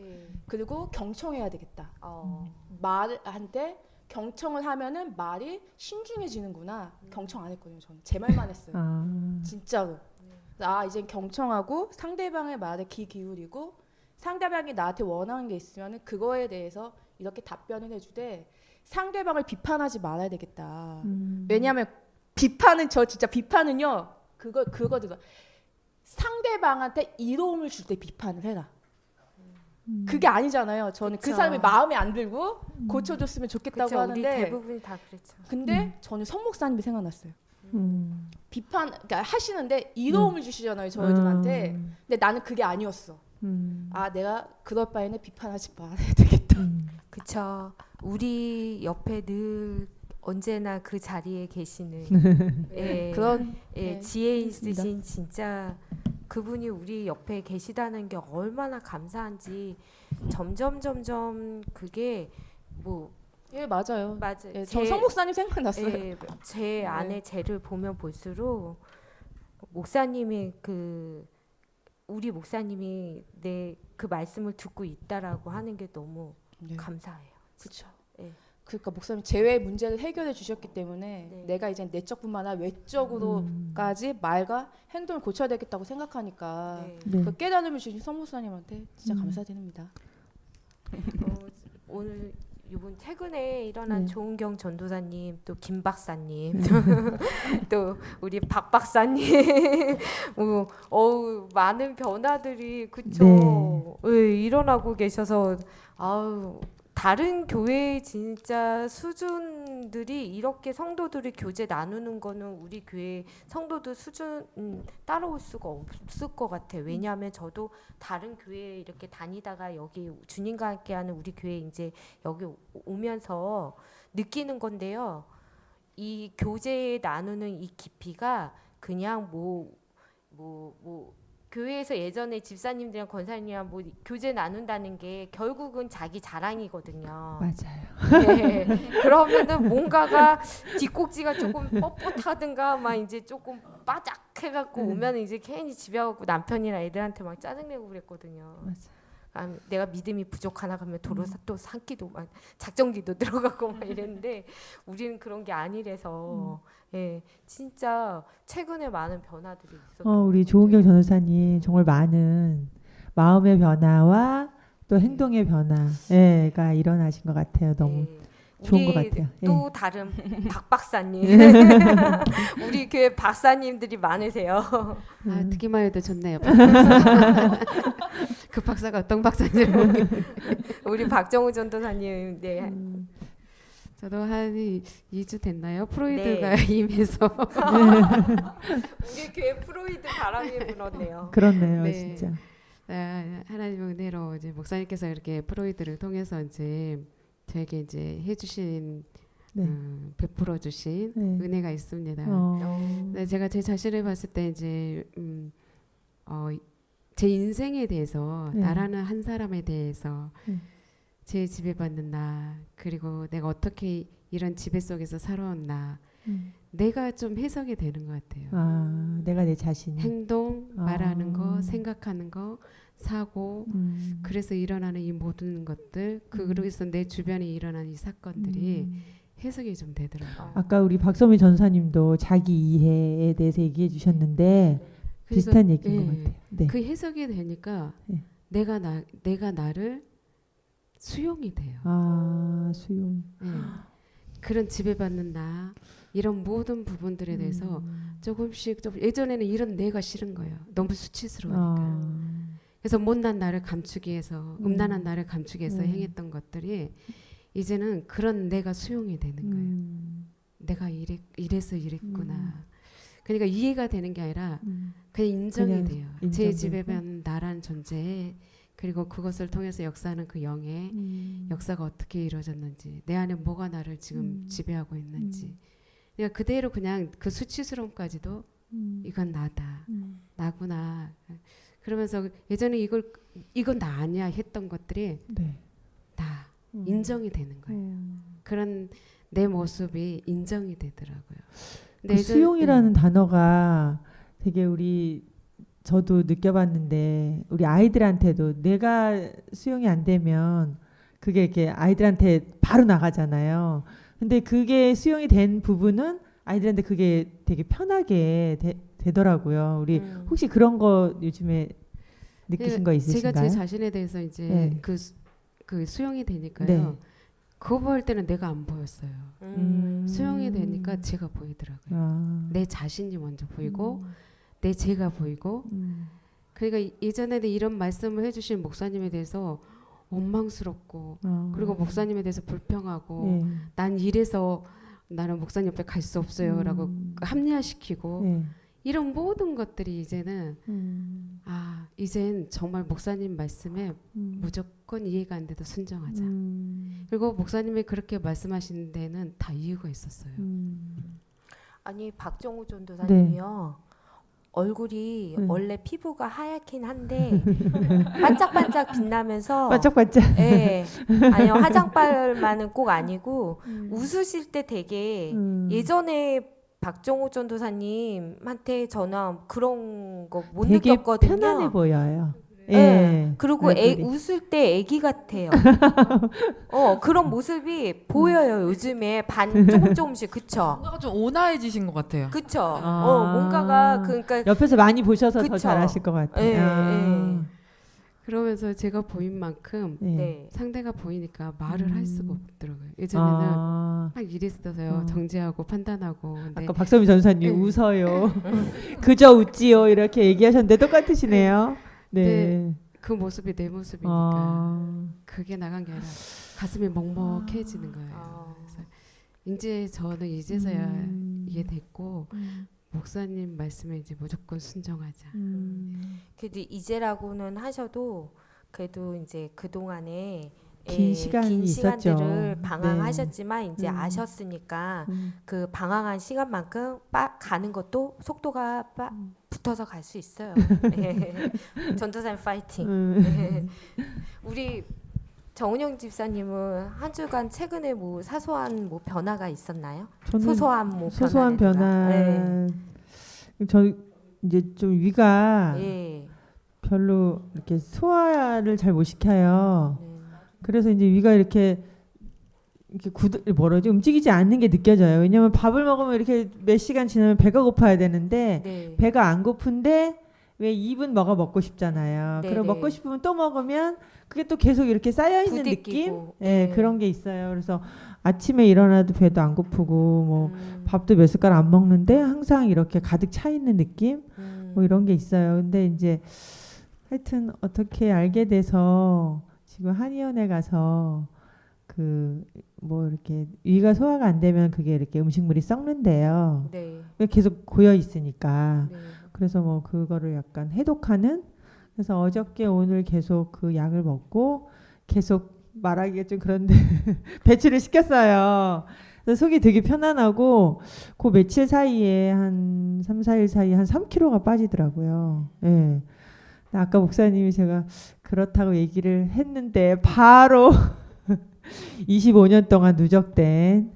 그리고 경청해야 되겠다. 말한테 경청을 하면은 말이 신중해지는구나. 경청 안 했거든요. 저는 제 말만 했어요. 진짜로. 이제 경청하고 상대방의 말에 귀 기울이고 상대방이 나한테 원하는 게 있으면 그거에 대해서 이렇게 답변을 해주되 상대방을 비판하지 말아야 되겠다. 왜냐하면 진짜 비판은요 그거든. 상대방한테 이로움을 줄 때 비판을 해라. 그게 아니잖아요. 저는 그 그쵸. 사람이 마음에 안 들고 고쳐줬으면 좋겠다고 그쵸, 우리 하는데 대부분이 다 그랬죠. 근데 저는 성 목사님이 생각났어요. 음. 그러니까 하시는데 이로움을 주시잖아요 저희들한테. 근데 나는 그게 아니었어. 내가 그럴 바에는 비판하지 말아야 되겠다. 그쵸. 우리 옆에 늘 언제나 그 자리에 계시는 예, 그런 예, 네, 지혜 있습니다. 있으신 진짜 그분이 우리 옆에 계시다는 게 얼마나 감사한지 점점 그게 뭐 예 맞아요. 맞아요. 예, 저성 목사님 생각났어요. 예, 제 안에 쟤를 보면 볼수록 목사님이 우리 목사님이 내 그 말씀을 듣고 있다라고 하는 게 너무 네. 감사해요. 그렇죠. 예. 그러니까 목사님 제외의 문제를 해결해 주셨기 때문에 네. 내가 이제 내적뿐만 아니라 외적으로까지 말과 행동을 고쳐야 되겠다고 생각하니까 네. 네. 그 깨달음을 주신 성 목사님한테 진짜 감사드립니다. 오늘 이번 최근에 일어난 네. 조은경 전도사님 또 김 박사님 또 우리 박 박사님 많은 변화들이 그쵸 예, 일어나고 계셔서 아우 다른 교회의 진짜 수준들이 이렇게 성도들이 교제 나누는 거는 우리 교회 성도들 수준 따라올 수가 없을 것 같아요. 왜냐하면 저도 다른 교회에 이렇게 다니다가 여기 주님과 함께하는 우리 교회 이제 여기 오면서 느끼는 건데요. 이 교제 나누는 이 깊이가 그냥 교회에서 예전에 집사님들이랑 권사님이랑 뭐 교제 나눈다는 게 결국은 자기 자랑이거든요. 맞아요. 네. 그러면은 뭔가가 뒷꼭지가 조금 뻣뻣하든가 막 이제 조금 빠작해갖고 오면 이제 괜히 집에 가고 남편이나 애들한테 막 짜증내고 그랬거든요. 내가 믿음이 부족하나 그러면 또 산기도 막 작정기도 들어가고 막 이랬는데 우리는 그런 게 아니래서 예, 진짜 최근에 많은 변화들이 있었던 우리 조은경 전도사님 정말 많은 마음의 변화와 또 행동의 변화가 일어나신 것 같아요. 너무 좋은 것 같아요. 또 다른 박 박사님 우리 교회 박사님들이 많으세요. 듣기만 해도 좋네요. 그 박사가 어떤 박사인지 우리 박정우 전도사님 네. 저도 한 2주 됐나요? 프로이드가 네. 임해서 우리 교회 프로이드 바람이 불었네요. 그렇네요, 네. 진짜. 하나님의 은혜로 이제 목사님께서 이렇게 프로이드를 통해서 이제 저에게 이제 해주신 네. 베풀어 주신 네. 은혜가 있습니다. 네, 제가 제 자신을 봤을 때 이제 제 인생에 대해서 네. 나라는 한 사람에 대해서 네. 제 지배받는 나 그리고 내가 어떻게 이런 지배 속에서 살아왔나 내가 좀 해석이 되는 것 같아요. 내가 내 자신. 행동, 말하는 거, 생각하는 거, 사고 그래서 일어나는 이 모든 것들 그래서 내 주변에 일어나는 이 사건들이 해석이 좀 되더라고요. 아까 우리 박서미 전사님도 자기 이해에 대해서 얘기해 주셨는데 그래서, 비슷한 얘기인 것 예, 같아요. 네. 그 해석이 되니까 네. 내가 나를 수용이 돼요. 수용. 예. 그런 지배받는 나 이런 모든 부분들에 대해서 조금씩 예전에는 이런 내가 싫은 거예요. 너무 수치스러우니까. 그래서 못난 나를 감추기 위해서 음란한 나를 감추기 위해서 행했던 것들이 이제는 그런 내가 수용이 되는 거예요. 내가 이래서 이랬구나. 그러니까 이해가 되는 게 아니라 그냥 인정이 그냥 돼요. 제 지배받는 나라는 존재에 그리고 그것을 통해서 역사하는 그 영의 역사가 어떻게 이루어졌는지 내 안에 뭐가 나를 지금 지배하고 있는지 그러니까 그대로 그냥 그 수치스러움까지도 이건 나다 나구나 그러면서 예전에 이건 나 아니야 했던 것들이 네. 나 인정이 되는 거예요. 그런 내 모습이 인정이 되더라고요. 그 수용이라는 단어가 되게 저도 느껴봤는데 우리 아이들한테도 내가 수용이 안 되면 그게 이렇게 아이들한테 바로 나가잖아요. 근데 그게 수용이 된 부분은 아이들한테 그게 되게 편하게 되더라고요. 우리 혹시 그런 거 요즘에 느끼신 거 제가 있으신가요? 제 자신에 대해서 이제 네. 그 수용이 되니까요. 네. 그거 볼 때는 내가 안 보였어요. 수용이 되니까 제가 보이더라고요. 아. 내 자신이 먼저 보이고 내 제가 보이고. 그러니까 예전에는 이런 말씀을 해주신 목사님에 대해서 원망스럽고 그리고 목사님에 대해서 불평하고 네. 난 이래서 나는 목사님 옆에 갈 수 없어요라고 합리화시키고 네. 이런 모든 것들이 이제는 이젠 정말 목사님 말씀에 무조건 이해가 안 돼도 순종하자. 그리고 목사님이 그렇게 말씀하신 데는 다 이유가 있었어요. 아니 박정우 전도사님이요. 얼굴이 네. 원래 피부가 하얗긴 한데 반짝반짝 빛나면서 반짝반짝. 예. 아니요. 화장빨만은 꼭 아니고 웃으실 때 되게 예전에 박정우 전도사님한테 저는 그런 거 못 되게 느꼈거든요. 편안해 보여요. 예. 예. 그리고 얼굴이. 웃을 때 애기 같아요. 그런 모습이 보여요. 요즘에 조금씩 그쵸? 뭔가 좀 온화해지신 것 같아요. 그쵸? 아. 뭔가가 그러니까 옆에서 많이 보셔서 더 그쵸. 잘하실 것 같아요. 예, 아. 그러면서 제가 보인 만큼 네. 네. 상대가 보이니까 말을 할 수가 없더라고요. 예전에는 아. 막 이랬어요. 정죄하고 판단하고. 근데 아까 박선미 전사님 네. 웃어요. 그저 웃지요. 이렇게 얘기하셨는데 똑같으시네요. 네. 네. 그 모습이 내 모습이니까 그게 나간 게 아니라 가슴이 먹먹해지는 거예요. 그래서 이제 저는 이제서야 이해됐고 목사님 말씀에 이제 무조건 순종하자. 그래도 이제라고는 하셔도 그래도 이제 그 동안에 긴 시간이 긴 있었죠. 시간들을 방황하셨지만 이제 음. 아셨으니까 그 방황한 시간만큼 가는 것도 속도가 붙어서 갈 수 있어요. 예. 전도사님 파이팅. 예. 우리 정은영 집사님은 한 주간 최근에 뭐 사소한 뭐 변화가 있었나요? 저는 소소한 뭐 소소한 변화랄까? 변화. 저 이제 좀 위가 예. 별로 이렇게 소화를 잘 못 시켜요. 네. 그래서 이제 위가 이렇게 움직이지 않는 게 느껴져요. 왜냐면 밥을 먹으면 이렇게 몇 시간 지나면 배가 고파야 되는데 네. 배가 안 고픈데 왜 입은 먹고 싶잖아요. 네, 그리고 네. 먹고 싶으면 또 먹으면 그게 또 계속 이렇게 쌓여 있는 느낌? 부대끼고. 예, 네. 그런 게 있어요. 그래서 아침에 일어나도 배도 안 고프고 뭐 밥도 몇 숟갈 안 먹는데 항상 이렇게 가득 차 있는 느낌? 뭐 이런 게 있어요. 근데 이제 하여튼 어떻게 알게 돼서 지금 한의원에 가서 그 뭐 이렇게 위가 소화가 안 되면 그게 이렇게 음식물이 썩는데요. 네. 계속 고여 있으니까. 네. 그래서 뭐 그거를 약간 해독하는. 그래서 어저께 오늘 계속 그 약을 먹고 계속 말하기가 좀 그런데 배출을 시켰어요. 그래서 속이 되게 편안하고 그 며칠 사이에 한 3, 4일 사이에 한 3kg가 빠지더라고요. 예. 아까 목사님이 제가 그렇다고 얘기를 했는데 바로 25년 동안 누적된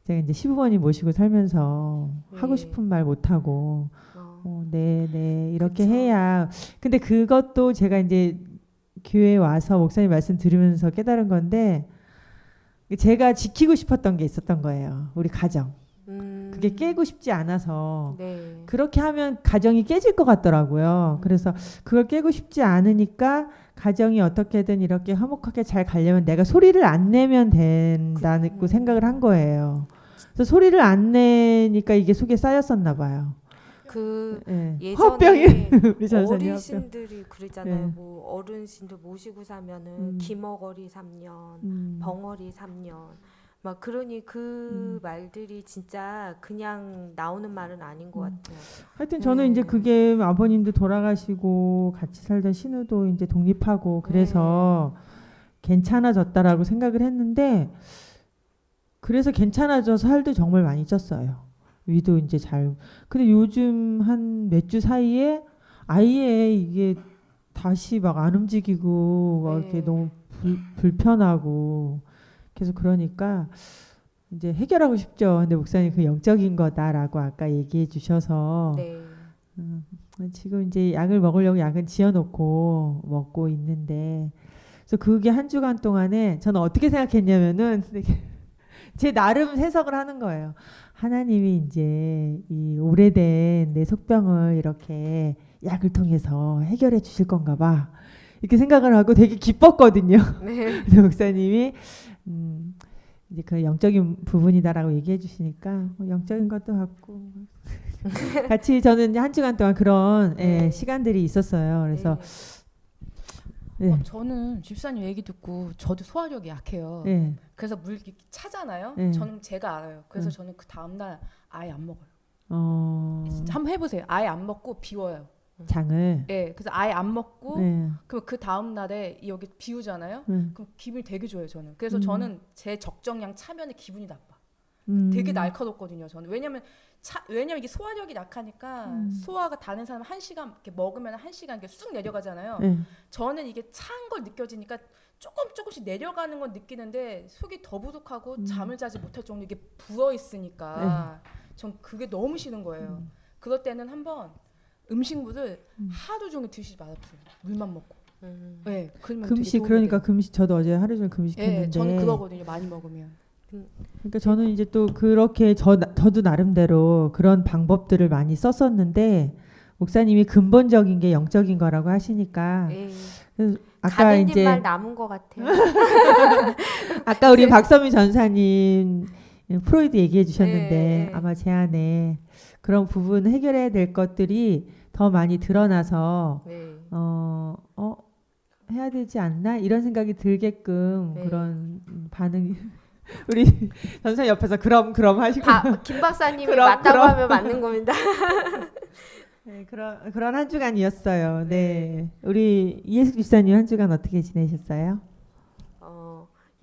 제가 이제 시부모님 모시고 살면서 하고 싶은 말 못하고 네 이렇게 그쵸. 해야 근데 그것도 제가 이제 교회에 와서 목사님 말씀 들으면서 깨달은 건데 제가 지키고 싶었던 게 있었던 거예요. 우리 가정. 그게 깨고 싶지 않아서 네. 그렇게 하면 가정이 깨질 것 같더라고요. 그래서 그걸 깨고 싶지 않으니까 가정이 어떻게든 이렇게 화목하게 잘 가려면 내가 소리를 안 내면 된다고 생각을 한 거예요. 그래서 소리를 안 내니까 이게 속에 쌓였었나 봐요. 그 예. 예전에 우리 전사님 화병. 어르신들이 그러잖아요. 네. 뭐 어르신들 모시고 사면은 기머거리 3년, 벙어리 3년. 막 그러니 그 말들이 진짜 그냥 나오는 말은 아닌 것 같아요. 하여튼 저는 이제 그게 아버님도 돌아가시고 같이 살던 신우도 이제 독립하고 그래서 괜찮아졌다라고 생각을 했는데 그래서 괜찮아져서 살도 정말 많이 쪘어요. 위도 이제 잘. 근데 요즘 한 몇 주 사이에 아예 이게 다시 막 안 움직이고 막 이렇게 너무 불편하고 계속 그러니까 이제 해결하고 싶죠. 근데 목사님 그 영적인 거다라고 아까 얘기해 주셔서 네. 지금 이제 약을 먹으려고 약은 지어놓고 먹고 있는데 그래서 그게 한 주간 동안에 저는 어떻게 생각했냐면은 제 나름 해석을 하는 거예요. 하나님이 이제 이 오래된 내 속병을 이렇게 약을 통해서 해결해 주실 건가 봐. 이렇게 생각을 하고 되게 기뻤거든요. 네. 그래서 목사님이 이제 그 영적인 부분이다라고 얘기해 주시니까 영적인 것도 같고 같이 저는 한 주간 동안 그런 네. 시간들이 있었어요. 그래서 네. 저는 집사님 얘기 듣고 저도 소화력이 약해요. 네. 그래서 물 이렇게 차잖아요. 네. 저는 제가 알아요. 그래서 저는 그 다음 날 아예 안 먹어요. 진짜 한번 해보세요. 아예 안 먹고 비워요. 장을 예, 그래서 아예 안 먹고 네. 그럼 그 다음 날에 여기 비우잖아요. 네. 그럼 기분이 되게 좋아요. 저는. 그래서 저는 제 적정량 차면은 기분이 나빠. 음. 되게 날카롭거든요. 저는. 왜냐면 이게 소화력이 약하니까 소화가 다른 사람 1시간 이렇게 먹으면 1시간 이렇게 쑥 내려가잖아요. 네. 저는 이게 찬 걸 느껴지니까 조금씩 내려가는 건 느끼는데 속이 더부룩하고 잠을 자지 못할 정도 이게 부어 있으니까 전 그게 너무 싫은 거예요. 그럴 때는 한번 음식물을 하루 종일 드시지 말아보세요. 물만 먹고. 네, 그러면 되게 금식 도움이 그러니까 돼요. 금식 저도 어제 하루 종일 금식했는데 예, 저는 그거거든요. 많이 먹으면. 그러니까 저는 이제 또 그렇게 저도 나름대로 그런 방법들을 많이 썼었는데 목사님이 근본적인 게 영적인 거라고 하시니까 예. 그래서 아까 가는 이제 말 남은 것 같아요. 아까 우리 박서미 전사님 프로이드 얘기해 주셨는데 네. 아마 제 안에 그런 부분 해결해야 될 것들이 더 많이 드러나서 네. 해야 되지 않나 이런 생각이 들게끔 네. 그런 반응이 우리 전사 옆에서 그럼 하시고 김 박사님이 그럼, 맞다고 그럼. 하면 맞는 겁니다. 네, 그런 한 주간이었어요. 네. 우리 이예숙 집사님 한 주간 어떻게 지내셨어요?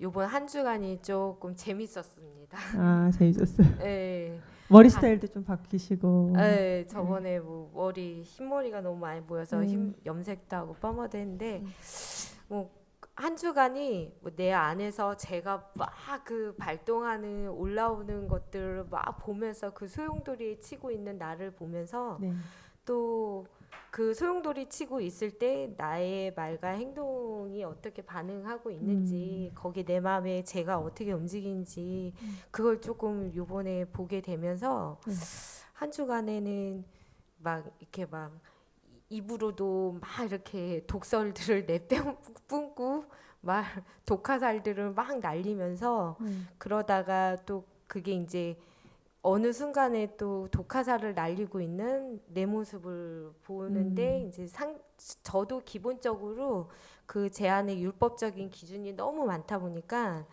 요번 한 주간이 조금 재밌었습니다. 아, 재밌었어요. 네. 머리 스타일도 좀 바뀌시고. 네, 저번에 뭐 머리 흰머리가 너무 많이 보여서 염색도 하고 펌어도 했는데 뭐 한 주간이 뭐 내 안에서 제가 막 그 발동하는 올라오는 것들을 막 보면서 그 소용돌이에 치고 있는 나를 보면서 네. 또 그 소용돌이 치고 있을 때 나의 말과 행동이 어떻게 반응하고 있는지 거기 내 마음에 제가 어떻게 움직이는지 그걸 조금 요번에 보게 되면서 한 주간에는 막 이렇게 막 입으로도 막 이렇게 독설들을 내뿜고 막 독화살들을 막 날리면서 그러다가 또 그게 이제 어느 순간에 또 독화살을 날리고 있는 내 모습을 보는데 이제 저도 기본적으로 그 제 안에 율법적인 기준이 너무 많다 보니까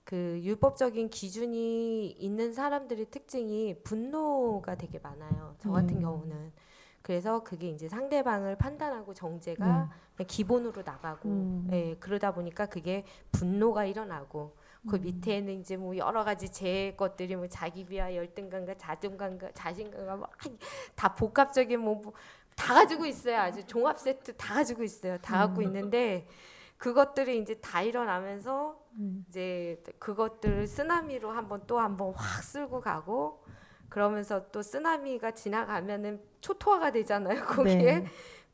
그 율법적인 기준이 있는 사람들의 특징이 분노가 되게 많아요. 저 같은 경우는. 그래서 그게 이제 상대방을 판단하고 정죄가 그냥 기본으로 나가고 그러다 보니까 그게 분노가 일어나고 그 밑에는 이제 뭐 여러 가지 제 것들이 뭐 자기 비하, 열등감과 자존감과 자신감과 막 다 복합적인 뭐 다 가지고 있어요. 아주 종합 세트 다 가지고 있어요. 다 갖고 있는데 그것들이 이제 다 일어나면서 이제 그것들을 쓰나미로 한번 확 쓸고 가고 그러면서 또 쓰나미가 지나가면은 초토화가 되잖아요. 거기에 네.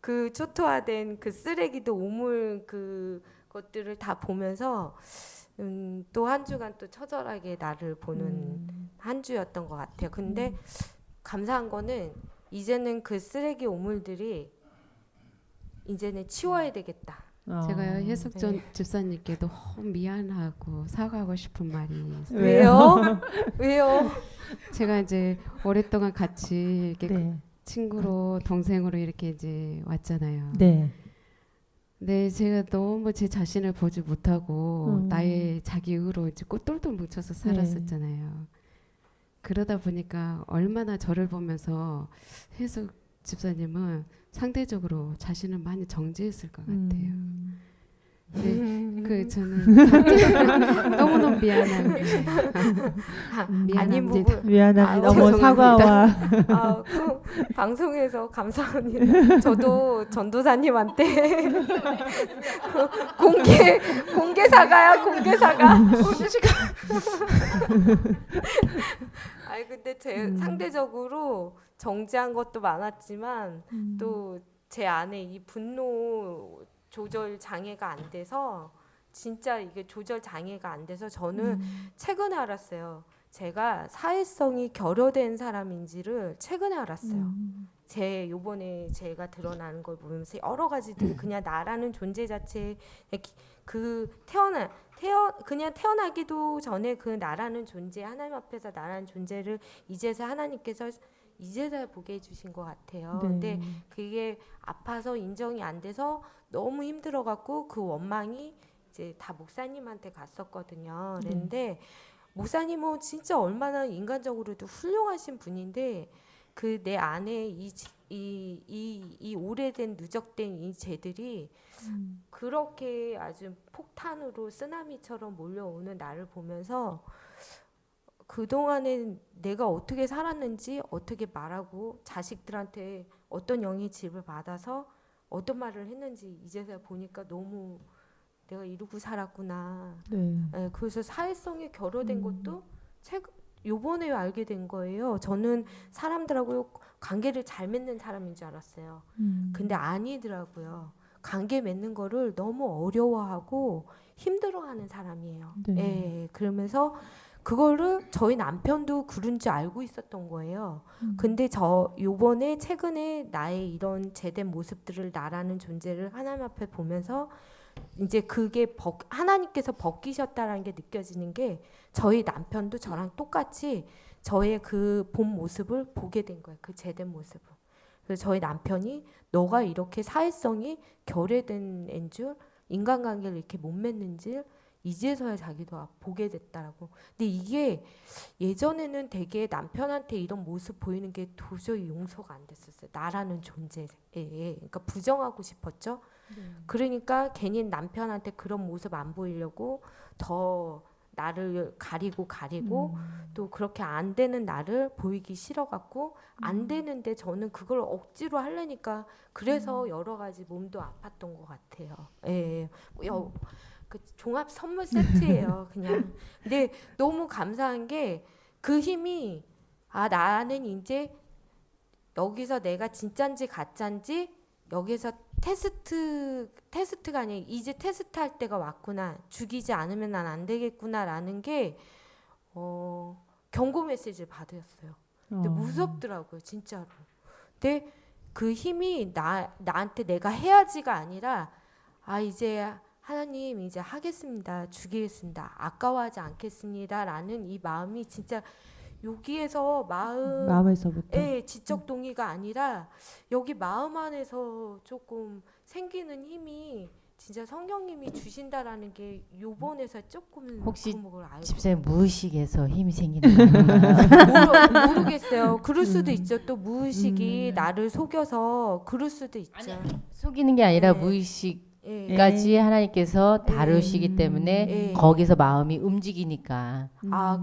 그 초토화된 그 쓰레기도 우물 그 것들을 다 보면서 또 한 주간 또 처절하게 나를 보는 한 주였던 것 같아요. 근데 감사한 거는 이제는 그 쓰레기 오물들이 이제는 치워야 되겠다. 제가 해석전 집사님께도 미안하고 사과하고 싶은 말이 있어요. 왜요? 왜요? 제가 이제 오랫동안 같이 이렇게 네. 친구로 동생으로 이렇게 이제 왔잖아요. 네. 네, 제가 너무 제 자신을 보지 못하고 나의 자기 의로 이제 똘똘 뭉쳐서 살았었잖아요. 그러다 보니까 얼마나 저를 보면서 해석 집사님은 상대적으로 자신을 많이 정죄했을 것 같아요. 네, 그 저는 너무너무 미안한 아닌 미안합니다. 부분 미안합니다. 죄송합니다. 사과와 그 방송에서 감사합니다. 저도 전도사님한테 공개 사과야 공개 사과. 아니 근데 제 상대적으로 정지한 것도 많았지만 또 제 안에 이 분노 조절 장애가 안 돼서 진짜 이게 조절 장애가 안 돼서 저는 최근에 알았어요. 제가 사회성이 결여된 사람인지를 최근에 알았어요. 제 요번에 제가 드러나는 걸 보면서 여러 가지들 그냥 나라는 존재 자체 그 그냥 태어나기도 전에 그 나라는 존재 하나님 앞에서 나라는 존재를 이제서 하나님께서 이제서야 보게 해주신 것 같아요. 네. 근데 그게 아파서 인정이 안 돼서 너무 힘들어갖고 그 원망이 이제 다 목사님한테 갔었거든요. 그런데 목사님은 진짜 얼마나 인간적으로도 훌륭하신 분인데 그 내 안에 이 오래된 누적된 이 죄들이 그렇게 아주 폭탄으로 쓰나미처럼 몰려오는 나를 보면서 그동안에 내가 어떻게 살았는지 어떻게 말하고 자식들한테 어떤 영의 집을 받아서 어떤 말을 했는지 이제서야 보니까 너무 내가 이러고 살았구나. 네. 예, 그래서 사회성이 결여된 것도 요번에 알게 된 거예요. 저는 사람들하고 관계를 잘 맺는 사람인 줄 알았어요. 근데 아니더라고요. 관계 맺는 거를 너무 어려워하고 힘들어하는 사람이에요. 네. 예, 그러면서 그거를 저희 남편도 그런 줄 알고 있었던 거예요. 근데 저 요번에 최근에 나의 이런 제된 모습들을 나라는 존재를 하나님 앞에 보면서 이제 그게 하나님께서 벗기셨다라는 게 느껴지는 게 저희 남편도 저랑 똑같이 저의 그 본 모습을 보게 된 거예요. 그 제된 모습을. 그래서 저희 남편이 너가 이렇게 사회성이 결여된 앤 줄 인간관계를 이렇게 못 맺는지 이제서야 자기도 보게 됐다라고. 근데 이게 예전에는 되게 남편한테 이런 모습 보이는 게 도저히 용서가 안 됐었어요. 나라는 존재에. 그러니까 부정하고 싶었죠. 그러니까 괜히 남편한테 그런 모습 안 보이려고 더 나를 가리고 또 그렇게 안 되는 나를 보이기 싫어갖고 안 되는데 저는 그걸 억지로 하려니까 그래서 여러 가지 몸도 아팠던 것 같아요. 예. 그 종합 선물 세트예요, 그냥. 근데 너무 감사한 게 그 힘이 나는 이제 여기서 내가 진짠지 가짠지 여기서 테스트가 아니라 이제 테스트할 때가 왔구나. 죽이지 않으면 난 안 되겠구나라는 게 경고 메시지를 받았어요. 근데 무섭더라고요, 진짜로. 근데 그 힘이 나한테 내가 해야지가 아니라 이제 하나님 이제 하겠습니다. 죽이겠습니다. 아까워하지 않겠습니다라는 이 마음이 진짜 여기에서 마음에서부터. 지적 동의가 아니라 여기 마음 안에서 조금 생기는 힘이 진짜 성령님이 주신다라는 게 요번에서 조금 혹시 그걸 알고 집사님 무의식에서 힘이 생기는 거 아닌가요? 모르겠어요. 그럴 수도 있죠. 또 무의식이 나를 속여서 그럴 수도 있죠. 속이는 게 아니라 네. 무의식까지 하나님께서 다루시기 때문에 거기서 마음이 움직이니까.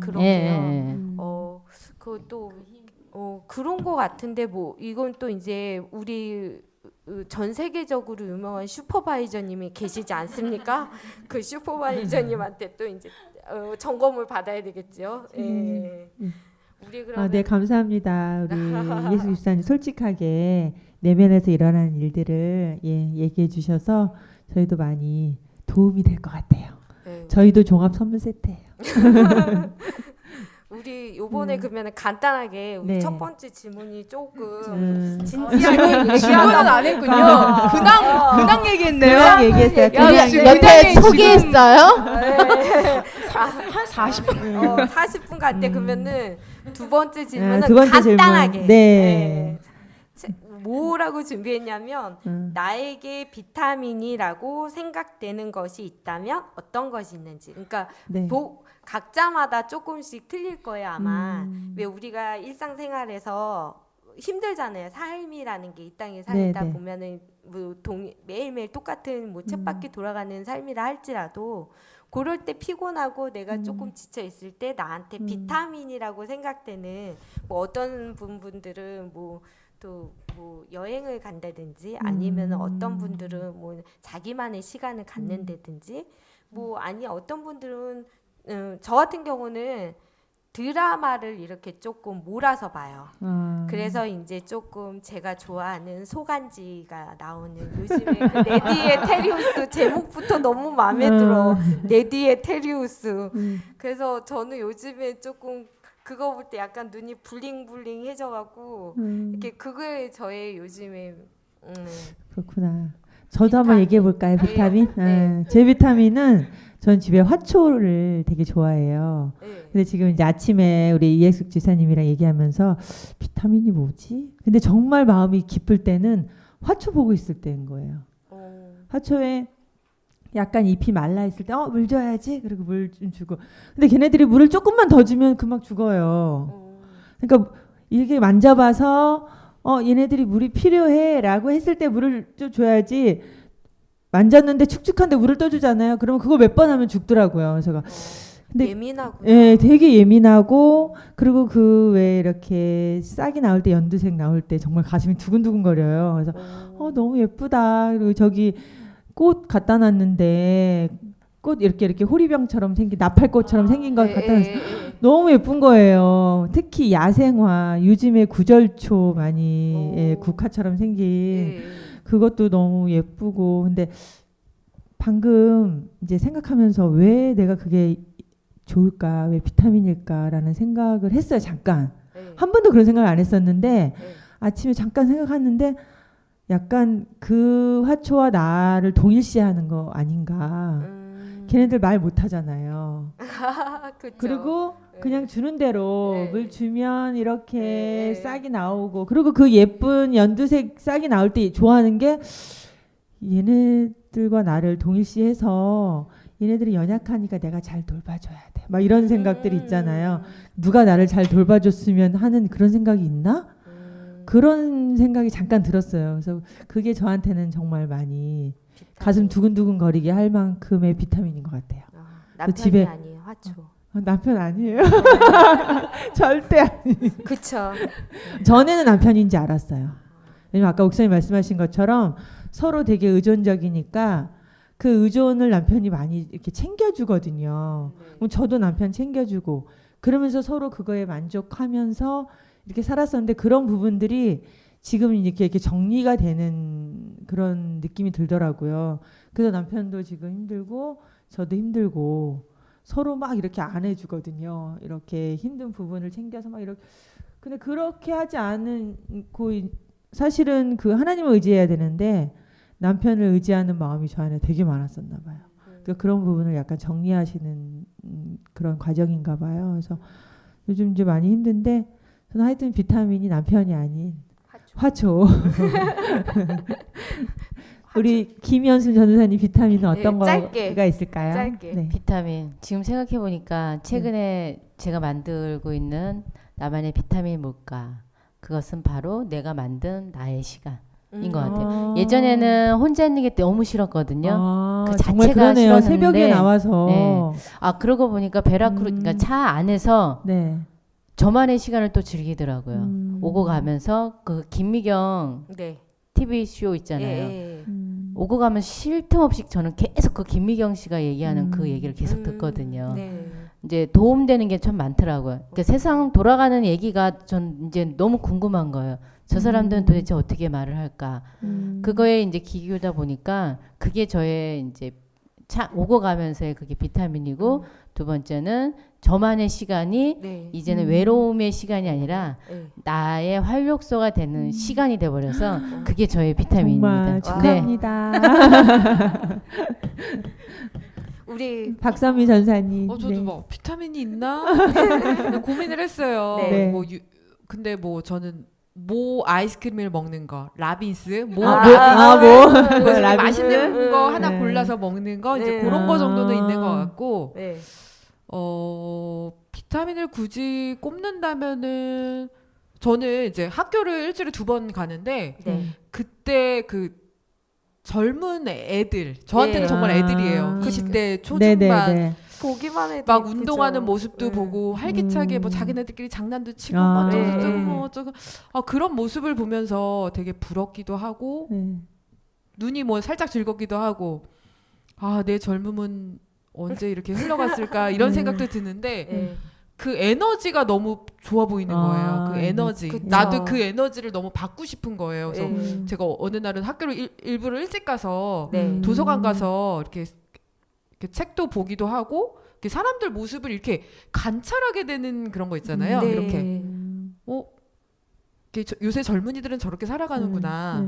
그런데요. 그것도 그런 거 같은데 뭐 이건 또 이제 우리 전 세계적으로 유명한 슈퍼바이저님이 계시지 않습니까? 그 슈퍼바이저님한테 또 이제 점검을 받아야 되겠죠. 우리 그러면 네, 감사합니다. 우리 예수 집사님 솔직하게 내면에서 일어나는 일들을 얘기해 주셔서 저희도 많이 도움이 될 것 같아요. 저희도 종합 선물 세트예요. 우리 요번에 그러면 간단하게 우리 네. 첫 번째 질문이 조금 진지하게 질문은 얘기하다 안 했군요. 근황 얘기했네요. 그냥 얘기했어요. 그냥 옆에 소개했어요? 한 40분. 40분 갈 때 그러면은 두 번째 질문은 두 번째 간단하게. 질문. 네. 뭐라고 준비했냐면 나에게 비타민이라고 생각되는 것이 있다면 어떤 것이 있는지. 그러니까 네. 각자마다 조금씩 틀릴 거예요 아마. 왜 우리가 일상생활에서 힘들잖아요. 삶이라는 게 이 땅에 살다 네, 네. 보면은 뭐 매일매일 똑같은 뭐 쳇바퀴 돌아가는 삶이라 할지라도 그럴 때 피곤하고 내가 조금 지쳐 있을 때 나한테 비타민이라고 생각되는 뭐 어떤 분들은 뭐 또 뭐 여행을 간다든지 아니면 어떤 분들은 뭐 자기만의 시간을 갖는다든지 뭐 아니 어떤 분들은 저 같은 경우는 드라마를 이렇게 조금 몰아서 봐요. 아. 그래서 이제 조금 제가 좋아하는 소간지가 나오는 요즘에 그 레디의 테리우스 제목부터 너무 마음에 들어. 레디의 테리우스. 그래서 저는 요즘에 조금 그거 볼 때 약간 눈이 블링블링해져갖고 이렇게 그게 저의 요즘에 그렇구나. 저도 한번 얘기해 볼까요? 네. 비타민? 네. 제 비타민은 전 집에 화초를 되게 좋아해요. 네. 근데 지금 이제 아침에 우리 이혜숙 지사님이랑 얘기하면서 비타민이 뭐지? 근데 정말 마음이 깊을 때는 화초 보고 있을 때인 거예요. 화초에 약간 잎이 말라 있을 때 물 줘야지. 그리고 물 좀 주고. 근데 걔네들이 물을 조금만 더 주면 금방 죽어요. 그러니까 이렇게 만져봐서 얘네들이 물이 필요해라고 했을 때 물을 좀 줘야지. 만졌는데 축축한데 물을 떠주잖아요. 그러면 그거 몇 번 하면 죽더라고요. 그래서 제가 근데 예민하구나. 예, 되게 예민하고 그리고 그 왜 이렇게 싹이 나올 때 연두색 나올 때 정말 가슴이 두근두근거려요. 그래서 너무 예쁘다. 그리고 저기 꽃 갖다 놨는데 꽃 이렇게 호리병처럼 생긴 나팔꽃처럼 생긴 걸 갖다 놨어요. 너무 예쁜 거예요. 특히 야생화, 요즘에 구절초 많이 국화처럼 생긴 그것도 너무 예쁘고. 근데 방금 이제 생각하면서 왜 내가 그게 좋을까, 왜 비타민일까라는 생각을 했어요. 잠깐. 한 번도 그런 생각을 안 했었는데 아침에 잠깐 생각했는데 약간 그 화초와 나를 동일시하는 거 아닌가. 걔네들 말 못하잖아요. 그리고 그냥 주는 대로 물 주면 이렇게 싹이 나오고 그리고 그 예쁜 연두색 싹이 나올 때 좋아하는 게 얘네들과 나를 동일시해서 얘네들이 연약하니까 내가 잘 돌봐줘야 돼. 막 이런 생각들이 있잖아요. 누가 나를 잘 돌봐줬으면 하는 그런 생각이 있나? 그런 생각이 잠깐 들었어요. 그래서 그게 저한테는 정말 많이 가슴 두근두근 거리게 할 만큼의 비타민인 것 같아요. 남편이 집에- 아니에요. 화초. 남편 아니에요. 절대 아니에요. 그쵸. 전에는 남편인지 알았어요. 왜냐면 아까 옥사님 말씀하신 것처럼 서로 되게 의존적이니까 그 의존을 남편이 많이 이렇게 챙겨주거든요. 그럼 저도 남편 챙겨주고 그러면서 서로 그거에 만족하면서 이렇게 살았었는데 그런 부분들이 지금 이렇게 정리가 되는 그런 느낌이 들더라고요. 그래서 남편도 지금 힘들고 저도 힘들고 서로 막 이렇게 안 해주거든요. 이렇게 힘든 부분을 챙겨서 막 이렇게. 근데 그렇게 하지 않고 사실은 그 하나님을 의지해야 되는데 남편을 의지하는 마음이 저 안에 되게 많았었나 봐요. 그러니까 그런 부분을 약간 정리하시는 그런 과정인가 봐요. 그래서 요즘 이제 많이 힘든데 저는 하여튼 비타민이 남편이 아닌 화초. 우리 김연순 전도사님 비타민은 어떤 짧게, 거가 있을까요? 짧게. 네. 비타민. 지금 생각해 보니까 최근에 제가 만들고 있는 나만의 비타민이 뭘까? 그것은 바로 내가 만든 나의 시간인 것 같아요. 예전에는 혼자 있는 게 너무 싫었거든요. 그 정말 자체가 그러네요. 싫었는데, 새벽에 나와서. 네. 그러고 보니까 그러니까 차 안에서 네. 저만의 시간을 또 즐기더라고요. 오고 가면서 그 김미경 네. TV 쇼 있잖아요. 예, 예. 오고 가면 쉴 틈 없이 저는 계속 그 김미경 씨가 얘기하는 그 얘기를 계속 듣거든요. 네. 이제 도움되는 게 참 많더라고요. 그러니까 세상 돌아가는 얘기가 전 이제 너무 궁금한 거예요. 저 사람들은 도대체 어떻게 말을 할까? 그거에 이제 기교다 보니까 그게 저의 이제 오고 가면서의 그게 비타민이고 두 번째는 저만의 시간이 네. 이제는 외로움의 시간이 아니라 네. 나의 활력소가 되는 시간이 돼버려서 그게 저의 비타민입니다. 정말 축하합니다. 우리 박선미 전사님. 저도 네. 뭐 비타민이 있나 고민을 했어요. 네. 근데 뭐 저는 아이스크림을 먹는 거, 라빈스, 뭐? 라빈스 맛있는 거 하나 네. 골라서 먹는 거 이제 네. 그런 거 정도는 있는 것 같고 네. 비타민을 굳이 꼽는다면은 저는 이제 학교를 일주일에 2번 가는데 네. 그때 그 젊은 애들 저한테는 네. 정말 애들이에요. 그 20대 초중반 네네네. 보기만 해도 막 예쁘죠. 운동하는 모습도 네. 보고 활기차게 뭐 자기네들끼리 장난도 치고 아. 뭐 어쩌고 네. 저쩌고 뭐 어쩌고 그런 모습을 보면서 되게 부럽기도 하고 네. 눈이 뭐 살짝 즐겁기도 하고 내 젊음은 언제 이렇게 흘러갔을까 이런 생각도 드는데 네. 그 에너지가 너무 좋아 보이는 거예요. 그 에너지. 그쵸. 나도 그 에너지를 너무 받고 싶은 거예요. 그래서 네. 제가 어느 날은 학교를 일부러 일찍 가서 네. 도서관 가서 이렇게 책도 보기도 하고 이렇게 사람들 모습을 이렇게 관찰하게 되는 그런 거 있잖아요. 네. 이렇게 이렇게 요새 젊은이들은 저렇게 살아가는구나.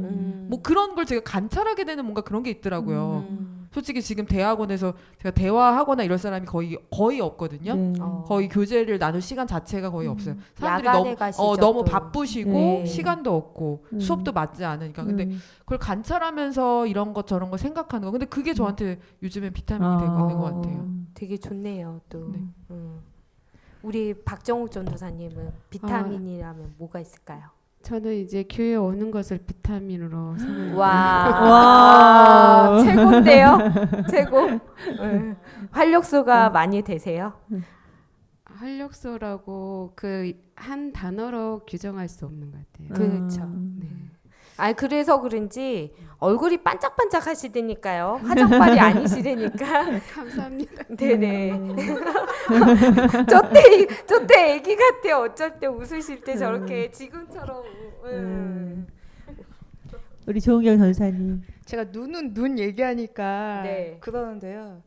뭐 그런 걸 제가 관찰하게 되는 뭔가 그런 게 있더라고요. 솔직히 지금 대학원에서 제가 대화하거나 이럴 사람이 거의 없거든요. 네. 거의 교제를 나눌 시간 자체가 거의 없어요. 사람들이 야간에 가시죠, 너무 또. 바쁘시고 네. 시간도 없고 수업도 맞지 않으니까. 근데 그걸 관찰하면서 이런 것 저런 거 생각하는 거. 근데 그게 저한테 요즘엔 비타민이 되고 있는 것 같아요. 되게 좋네요. 또 네. 우리 박정욱 전도사님은 비타민이라면 뭐가 있을까요? 저는 이제 교회 오는 것을 비타민으로 생각해요. 와, 최고인데요. 최고. 활력소가 많이 되세요? 활력소라고 그 한 단어로 규정할 수 없는 것 같아요. 그렇죠. 네. 아, 그래서 그런지 얼굴이 반짝반짝 하시다니까요. 화장발이 아니시라니까. 감사합니다. 네네. 저때 애기 같아. 어쩔 때 웃으실 때 저렇게 지금처럼. 우리 조은경 전사님. 제가 눈은 눈 얘기하니까 네. 그러는데요.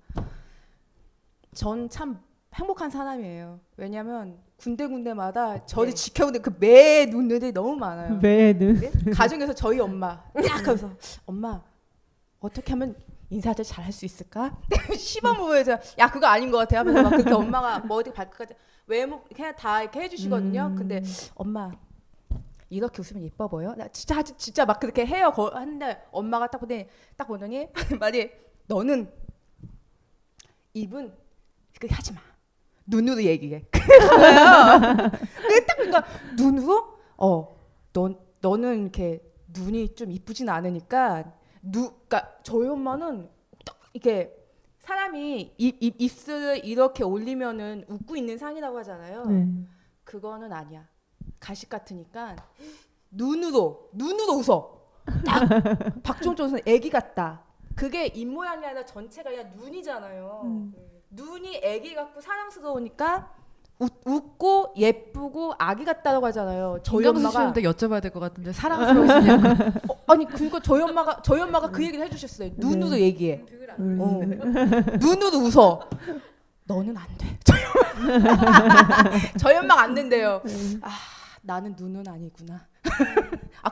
전 참 행복한 사람이에요. 왜냐하면 군데군데마다 저를 네. 지켜보는 그 매 눈들이 너무 많아요. 매는. 네? 가정에서 저희 엄마 딱 가서 엄마 어떻게 하면 인사를 잘 할 수 있을까? 시범부에서 야 그거 아닌 것 같아 하면서 막 그렇게 엄마가 뭐 어디 발끝까지 외모 그냥 다 이렇게 해주시거든요. 근데 엄마 이렇게 웃으면 예뻐 보여? 나 진짜 막 그렇게 해요. 한데 엄마가 딱 보더니 말이 너는 입은 그렇게 하지 마. 눈으로 얘기해. 그래서요. 딱 그러니까 눈으로 너는 이렇게 눈이 좀 이쁘진 않으니까 그러니까 저희 엄마는 딱 이렇게 사람이 입술을 이렇게 올리면은 웃고 있는 상이라고 하잖아요. 그거는 아니야. 가식 같으니까 눈으로 웃어. 딱 박종철 애기 같다. 그게 입 모양이 아니라 전체가 그냥 눈이잖아요. 눈이 애기 같고 사랑스러우니까 웃고 예쁘고 아기 같다고 하잖아요. 저희 김경수 엄마가 씨한테 여쭤봐야 될 것 같은데 사랑스러우시냐고. 아니 그거 저희 엄마가 그 얘기를 해주셨어요. 눈으로 얘기해. 눈으로 웃어. 너는 안 돼. 저희 엄마가 안 된대요. 아 나는 눈은 아니구나.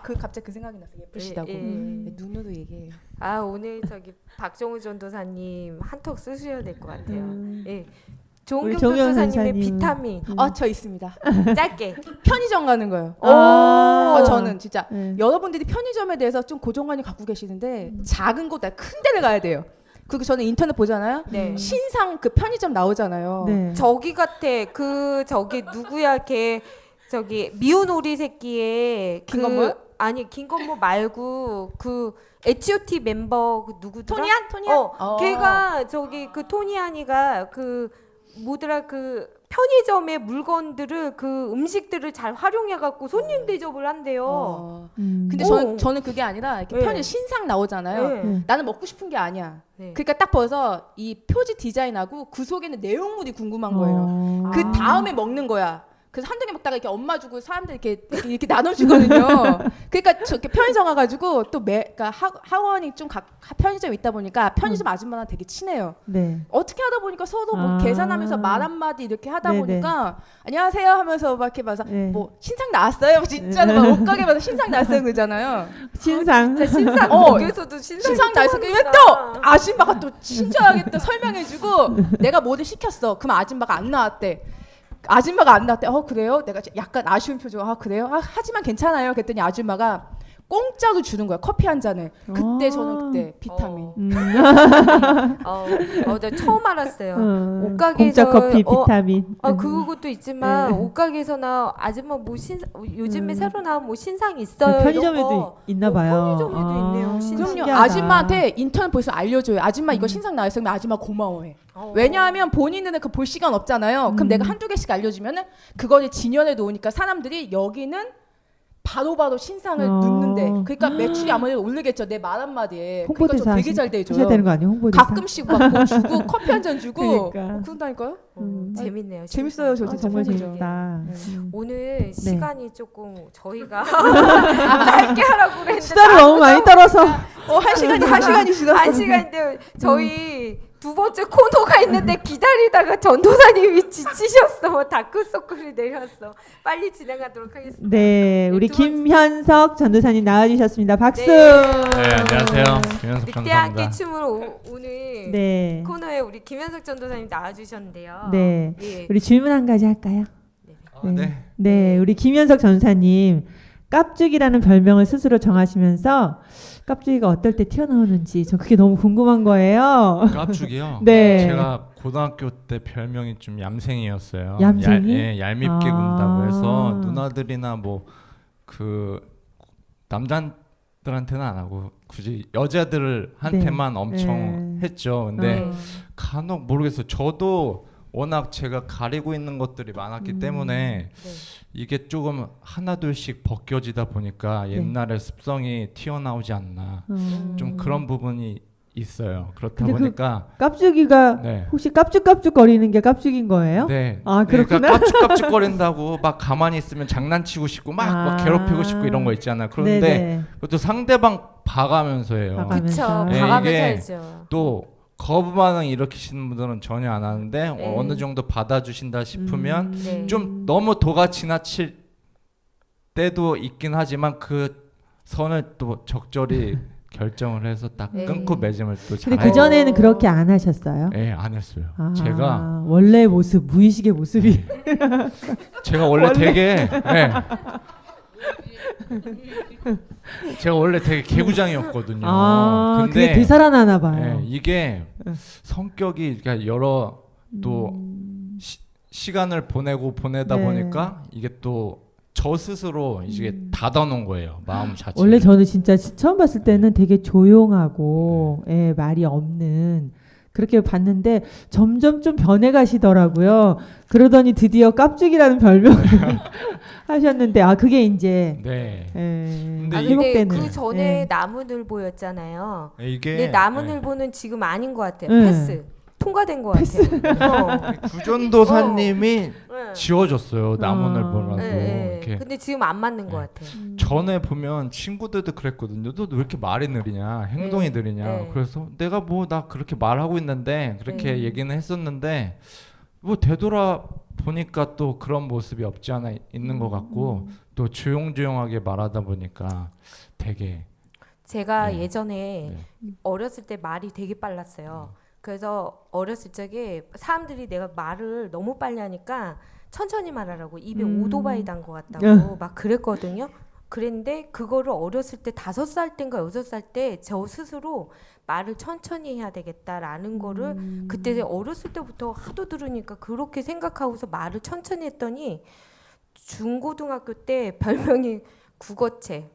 그 갑자기 그 생각이 났어요. 예쁘시다고. 눈으로 얘기해요. 아, 오늘 저기 박정우 전도사님 한턱 쓰셔야 될 것 같아요. 예. 조은경 정영 전도사님의 전사님. 비타민 저 있습니다. 짧게. 편의점 가는 거예요. 저는 진짜 여러분들이 편의점에 대해서 좀 고정관념 갖고 계시는데 작은 곳, 큰 데를 가야 돼요. 그리고 저는 인터넷 보잖아요. 네. 신상 그 편의점 나오잖아요. 네. 저기 같아. 저기 누구야 걔 저기 미운 오리 새끼에 김건모요? 아니 김건모 말고 그 H.O.T 멤버 그 누구더라? 토니안? 걔가 저기 그 토니안이가 그 뭐더라 그 편의점의 물건들을 그 음식들을 잘 활용해 갖고 손님 대접을 한대요. 근데 저는 그게 아니라 이렇게 네. 편의점 신상 나오잖아요. 네. 나는 먹고 싶은 게 아니야. 네. 그러니까 딱 보여서 이 표지 디자인하고 그 속에는 내용물이 궁금한 거예요. 그 다음에 먹는 거야. 그래서 한두 개 먹다가 이렇게 엄마 주고 사람들 이렇게 나눠주거든요. 그러니까 저렇게 편의점 가가지고 또 그러니까 학원이 좀 편의점 있다 보니까 편의점 아줌마랑 되게 친해요. 네. 어떻게 하다 보니까 서로 뭐 계산하면서 말 한마디 이렇게 하다 네네. 보니까 안녕하세요 하면서 막 이렇게 봐서 네. 뭐 신상 나왔어요? 진짜로 막 옷가게 봐서 신상 나왔어요 그러잖아요. 신상. 신상 어, 거기서도 신상 나왔어. 그러면 또 아줌마가 또 친절하게 또 설명해주고 내가 뭐를 시켰어. 그럼 아줌마가 안 나왔대. 그래요? 내가 약간 아쉬운 표정. 그래요? 하지만 괜찮아요. 그랬더니 아줌마가 공짜로 주는 거야. 커피 한 잔에. 그때 저는 비타민. 나 처음 알았어요. 공짜 옷가게에서 커피 비타민. 그것도 있지만 네. 옷가게에서나 아줌마 뭐 요즘에 새로 나온 뭐 신상 있어요. 편의점에도 있나 봐요. 편의점에도 있네요. 신상. 그럼요. 신기하다. 아줌마한테 인터넷 보여서 알려줘요. 아줌마 이거 신상 나왔어요. 그러면 아줌마 고마워해. 왜냐하면 본인은 그 볼 시간 없잖아요. 그럼 내가 한두 개씩 알려주면은 그거를 진열해 놓으니까 사람들이 여기는 바로바로 신상을 넣는데 그러니까 매출이 아무래도 오르겠죠. 내 말 한마디에. 그러니까 좀 되게 잘 하셔야 되죠. 되는 거 아니에요? 홍보대사. 가끔씩 막 뭐 주고 커피 한 잔 주고 그러니까. 그런다니까요. 재밌네요. 재밌어요. 저 진짜 정말 팬이죠. 재밌다. 오늘 시간이 조금 저희가 짧게 하라고 그랬는데 수다를 너무 많이 떨어서 한 시간이 지났어. 한 시간인데 저희 두 번째 코너가 있는데 기다리다가 전도사님이 지치셨어. 다크서클이 내렸어. 빨리 진행하도록 하겠습니다. 네, 우리 두 번째. 김현석 전도사님 나와주셨습니다. 박수. 네. 네, 안녕하세요. 김현석 늑대 함께 전도사입니다. 춤을 오늘 네, 코너에 우리 김현석 전도사님 나와주셨는데요. 네. 예. 우리 질문 한 가지 할까요? 네. 네, 우리 김현석 전사님 깝죽이라는 별명을 스스로 정하시면서 깝죽이가 어떨 때 튀어나오는지 저 그게 너무 궁금한 거예요. 깝죽이요. 네. 제가 고등학교 때 별명이 좀 얌생이였어요. 얌생이? 얄밉게 아. 군다고 해서 누나들이나 뭐 그 남자들한테는 안 하고 굳이 여자들한테만 엄청 네. 했죠. 근데 네. 간혹 모르겠어요. 저도 워낙 제가 가리고 있는 것들이 많았기 때문에 네. 이게 조금 하나둘씩 벗겨지다 보니까 옛날의 습성이 튀어나오지 않나 좀 그런 부분이 있어요. 그렇다 근데 그 보니까 깝죽이가 네. 혹시 깝죽깝죽 거리는 게 깝죽인 거예요? 네. 아, 그렇구나. 그러니까 깝죽깝죽 거린다고 막 가만히 있으면 장난치고 싶고 막 괴롭히고 싶고 이런 거 있잖아요. 그런데 네네. 그것도 상대방 봐가면서 해요. 봐가면서. 그쵸. 네, 봐가면서 이게 해야죠. 또 거부 반응 일으키시는 분들은 전혀 안 하는데 네. 어느 정도 받아주신다 싶으면 네. 좀 너무 도가 지나칠 때도 있긴 하지만 그 선을 또 적절히 결정을 해서 딱 네. 끊고 맺음을 또 근데 잘. 그 전에는 그렇게 안 하셨어요? 네, 안 했어요. 아, 제가 원래 모습 무의식의 모습이 제가 원래 되게 제가 원래 되게 개구장이었거든요. 아, 근데 그게 되살아나나 봐요. 이게 성격이 그러니까 여러 또 시간을 보내다 네. 보니까 이게 또 저 스스로 이게 닫아놓은 거예요. 마음 자체. 원래 저는 진짜 처음 봤을 때는 되게 조용하고 예, 말이 없는 그렇게 봤는데 점점 좀 변해가시더라고요. 그러더니 드디어 깝죽이라는 별명을 하셨는데 아 그게 이제 네. 예, 근데 아, 근데 회복되는 그 전에 예. 나무늘보였잖아요. 이게 근데 나무늘보는 지금 아닌 것 같아요. 네. 패스. 통과된 것 같아요. 구전도사님이 네. 지어줬어요. 나무늘보라고 네, 네. 이렇게. 근데 지금 안 맞는 것 같아요. 전에 보면 친구들도 그랬거든요. 너 왜 이렇게 말이 느리냐, 행동이 네. 느리냐. 네. 그래서 내가 뭐 나 그렇게 말하고 있는데 그렇게 네. 얘기는 했었는데 뭐 되돌아 보니까 또 그런 모습이 없지 않아 있는 것 같고 또 조용조용하게 말하다 보니까 되게 제가 네. 예전에 네. 어렸을 때 말이 되게 빨랐어요. 그래서 어렸을 적에 사람들이 내가 말을 너무 빨리 하니까 천천히 말하라고 입에 오토바이 단 것 같다고 막 그랬거든요. 그랬는데 그거를 어렸을 때 5살 때인가 6살 때 저 스스로 말을 천천히 해야 되겠다라는 거를 그때 어렸을 때부터 하도 들으니까 그렇게 생각하고서 말을 천천히 했더니 중고등학교 때 별명이 국어책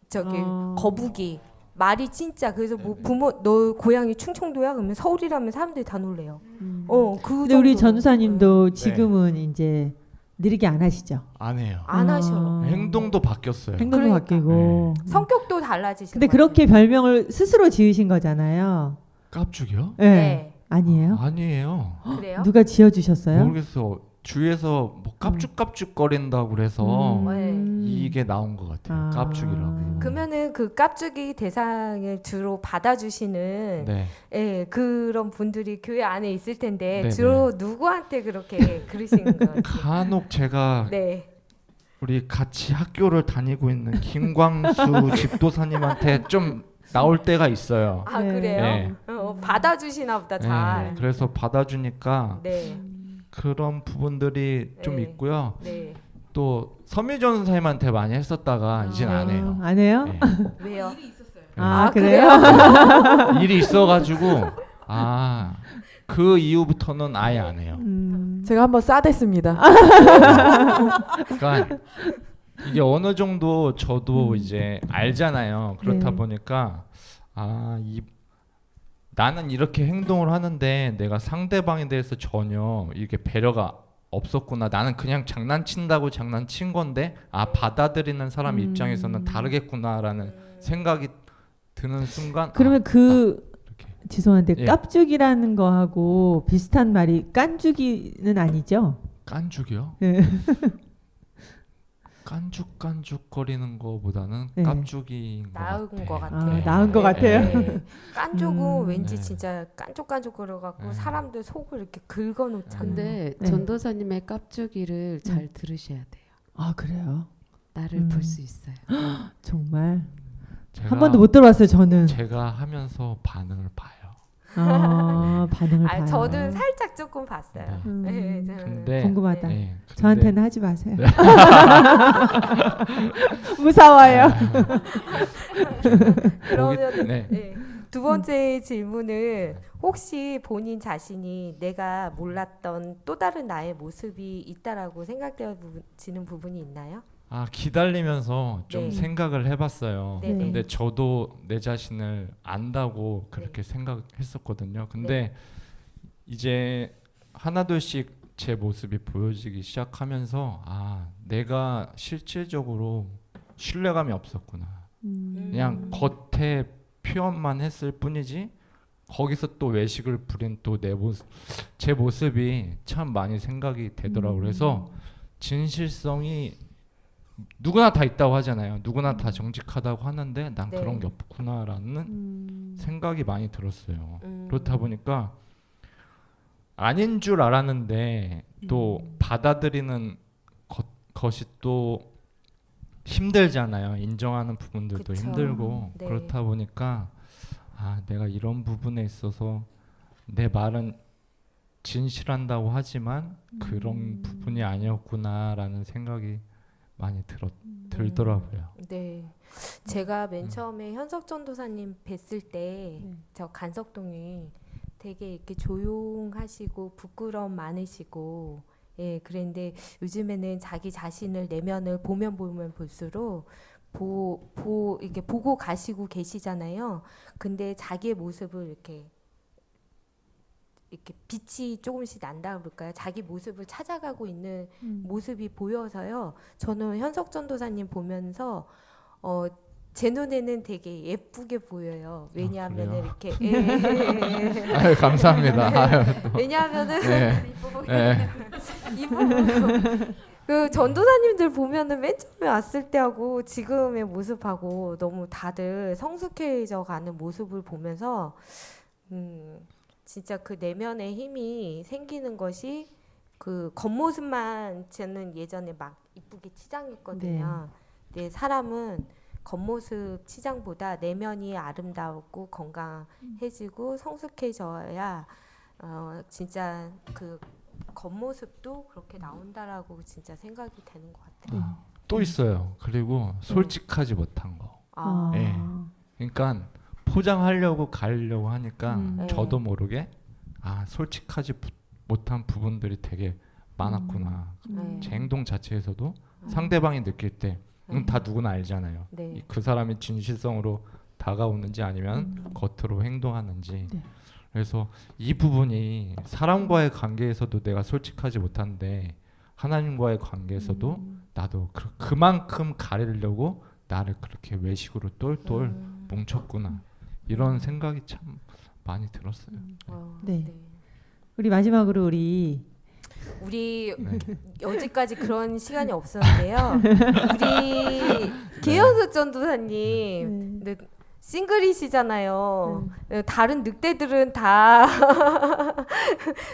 저기 거북이 말이 진짜 그래서 뭐 부모 너 고향이 충청도야 그러면 서울이라면 사람들이 다 놀래요. 그 근데 우리 정도로. 전도사님도 지금은 이제 느리게 안 하시죠? 안 해요. 안 하셔. 행동도 바뀌었어요. 행동도 그러니까. 바뀌고. 성격도 달라지신 근데 것 그렇게 같아요. 별명을 스스로 지으신 거잖아요. 깝죽이요? 네. 네. 아니에요? 아니에요. 그래요? 누가 지어주셨어요? 모르겠어. 주위에서 뭐 깝죽깝죽 거린다고 그래서 네. 이게 나온 것 같아요. 깝죽이라고. 그러면은 그 깝죽이 대상을 주로 받아주시는 네. 예, 그런 분들이 교회 안에 있을 텐데 네네. 주로 누구한테 그렇게 그러시는 거예요? 간혹 제가 네. 우리 같이 학교를 다니고 있는 김광수 집도사님한테 좀 나올 때가 있어요. 아 네. 그래요? 네. 받아주시나 보다 잘. 그래서 받아주니까 네. 그런 부분들이 좀 네. 있고요. 네. 또 서미전 선생님한테 많이 했었다가 이젠 안 해요. 안 해요? 네. 왜요? 아, 그래요? 일이 있어가지고 그 이후부터는 아예 안 해요. 제가 한번 싸댔습니다. 그러니까 이게 어느 정도 저도 이제 알잖아요. 그렇다 네. 보니까 나는 이렇게 행동을 하는데 내가 상대방에 대해서 전혀 이렇게 배려가 없었구나. 나는 그냥 장난친다고 장난친 건데 받아들이는 사람 입장에서는 다르겠구나라는 생각이 드는 순간 그러면 이렇게. 죄송한데 예. 깝죽이라는 거하고 비슷한 말이 깐죽이는 아니죠? 깐죽이요? 네. 깐죽깐죽거리는 거보다는 네. 깝죽인 것 나은 같아요. 것 같아요. 아, 나은 것 같아요. 네. 깐족은 왠지 네. 진짜 깐족깐족거려갖고 네. 사람들 속을 이렇게 긁어놓잖아요. 근데 네. 전도사님의 깝죽이를 잘 들으셔야 돼요. 아 그래요? 나를 볼 수 있어요. 정말 제가, 한 번도 못 들어봤어요 저는. 제가 하면서 반응을 봐요. 반응을 아, 봐요. 저는 살짝 조금 봤어요. 네. 네, 저는. 근데 궁금하다. 네, 근데- 저한테는 하지 마세요. 무서워요. 그러면 네. 네. 두 번째 질문은 혹시 본인 자신이 내가 몰랐던 또 다른 나의 모습이 있다라고 생각되어지는 부분이 있나요? 아 기다리면서 좀 네. 생각을 해봤어요. 네네. 근데 저도 내 자신을 안다고 그렇게 생각했었거든요. 근데 이제 하나둘씩 제 모습이 보여지기 시작하면서 아 내가 실질적으로 신뢰감이 없었구나. 그냥 겉에 표현만 했을 뿐이지 거기서 또 외식을 부린 또 제 모습이 참 많이 생각이 되더라고요. 그래서 진실성이 누구나 다 있다고 하잖아요. 누구나 다 정직하다고 하는데 난 네. 그런 게 없구나라는 생각이 많이 들었어요. 그렇다 보니까 아닌 줄 알았는데 또 받아들이는 것이 또 힘들잖아요. 인정하는 부분들도 그쵸. 힘들고 네. 그렇다 보니까 아 내가 이런 부분에 있어서 내 말은 진실한다고 하지만 그런 부분이 아니었구나라는 생각이 많이 들더라고요. 네. 제가 맨 처음에 현석 전도사님 뵀을 때 저 간석동이 되게 이렇게 조용하시고 부끄러움 많으시고 예, 그런데 요즘에는 자기 자신을 내면을 보면 볼수록 이렇게 보고 가시고 계시잖아요. 근데 자기의 모습을 이렇게 빛이 조금씩 난다 그럴까요? 자기 모습을 찾아가고 있는 모습이 보여서요. 저는 현석 전도사님 보면서 제 눈에는 되게 예쁘게 보여요. 왜냐하면 그래요? 이렇게 아유, 감사합니다. 아유, 왜냐하면은 네. 네. 이 부분 그 전도사님들 보면은 맨 처음에 왔을 때하고 지금의 모습하고 너무 다들 성숙해져 가는 모습을 보면서 진짜 그 내면의 힘이 생기는 것이 그 겉모습만 저는 예전에 막 이쁘게 치장했거든요. 근데 사람은 겉모습 치장보다 내면이 아름다웠고 건강해지고 성숙해져야 진짜 그 겉모습도 그렇게 나온다라고 진짜 생각이 되는 것 같아요. 또 있어요. 그리고 솔직하지 못한 거. 아. 예. 그러니까 포장하려고 가려고 하니까 저도 모르게 아 솔직하지 못한 부분들이 되게 많았구나. 제 행동 자체에서도 상대방이 느낄 때 다 누구나 알잖아요. 네. 그 사람이 진실성으로 다가오는지 아니면 겉으로 행동하는지. 그래서 이 부분이 사람과의 관계에서도 내가 솔직하지 못한데 하나님과의 관계에서도 나도 그만큼 가리려고 나를 그렇게 외식으로 똘똘 뭉쳤구나. 이런 생각이 참 많이 들었어요. 네. 우리 마지막으로 우리 우리 네. 여지까지 그런 시간이 없었는데요. 우리 기현수 전도사님 네, 싱글이시잖아요. 다른 늑대들은 다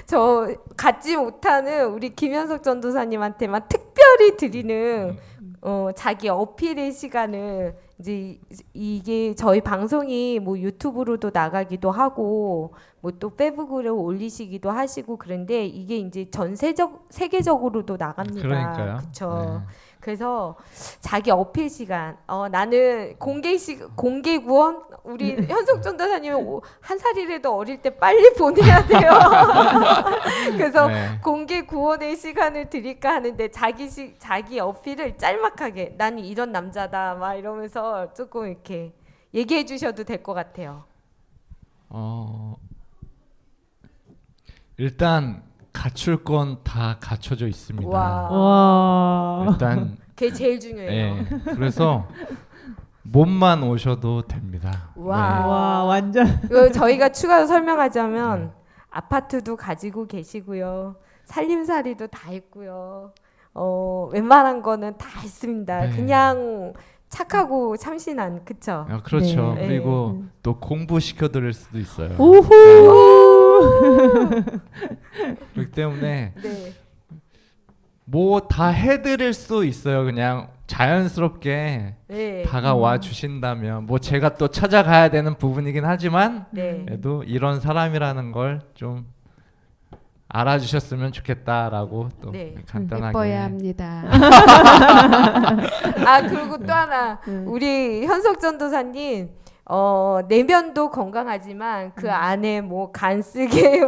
저 갖지 못하는 우리 김현석 전도사님한테만 특별히 드리는 자기 어필의 시간을 이제 이게 저희 방송이 뭐 유튜브로도 나가기도 하고 뭐 또 페이스북으로 올리시기도 하시고 그런데 이게 이제 전 세계적으로도 나갑니다. 그러니까요. 그렇죠. 네. 그래서 자기 어필 시간. 나는 공개 구원 우리 현석 전도사님은 한 살이라도 어릴 때 빨리 보내야 돼요. 그래서 네. 공개 구원의 시간을 드릴까 하는데 자기 어필을 짤막하게 나는 이런 남자다 막 이러면서 조금 이렇게 얘기해 주셔도 될 것 같아요. 일단 갖출 건 다 갖춰져 있습니다. 와. 와. 일단 그게 제일 중요해요. 예. 그래서 몸만 오셔도 됩니다. 와. 와 완전 저희가 추가로 설명하자면 아파트도 가지고 계시고요. 살림살이도 다 있고요. 웬만한 거는 다 있습니다. 네. 그냥 착하고 참신한 그쵸? 그렇죠. 네. 그리고 또 공부시켜 드릴 수도 있어요. 오호. 그렇기 때문에 네. 뭐 다 해드릴 수 있어요. 그냥 자연스럽게 네. 다가와 주신다면 뭐 제가 또 찾아가야 되는 부분이긴 하지만 네. 그래도 이런 사람이라는 걸 좀 알아주셨으면 좋겠다라고 또 네. 간단하게 예뻐야 합니다. 그리고 또 하나 우리 현석 전도사님 내면도 건강하지만 그 안에 뭐 간쓰게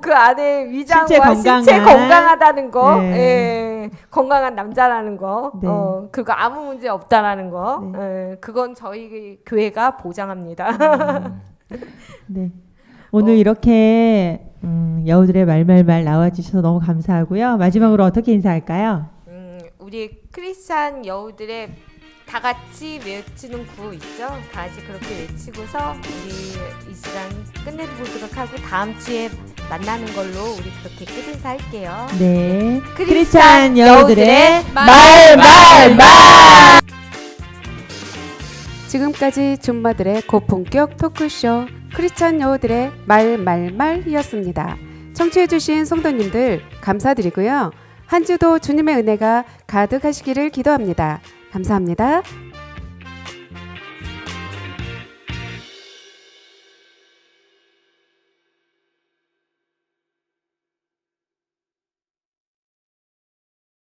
그 안에 위장과 신체 건강하다는 거, 네. 예, 건강한 남자라는 거, 네. 그거 아무 문제 없다라는 거, 네. 예, 그건 저희 교회가 보장합니다. 네. 오늘 이렇게 여우들의 말말말 나와주셔서 너무 감사하고요. 마지막으로 어떻게 인사할까요? 우리 크리스찬 여우들의 다 같이 외치는 구호 있죠? 다 같이 그렇게 외치고서 우리 이 시간 끝내보도록 하고 다음 주에 만나는 걸로 우리 그렇게 끝인사 할게요. 네. 크리스찬 크리스찬 여우들의 말말말. 지금까지 줌마들의 고품격 토크쇼 크리스찬 여우들의 말말말이었습니다. 청취해주신 성도님들 감사드리고요. 한 주도 주님의 은혜가 가득하시기를 기도합니다. 감사합니다.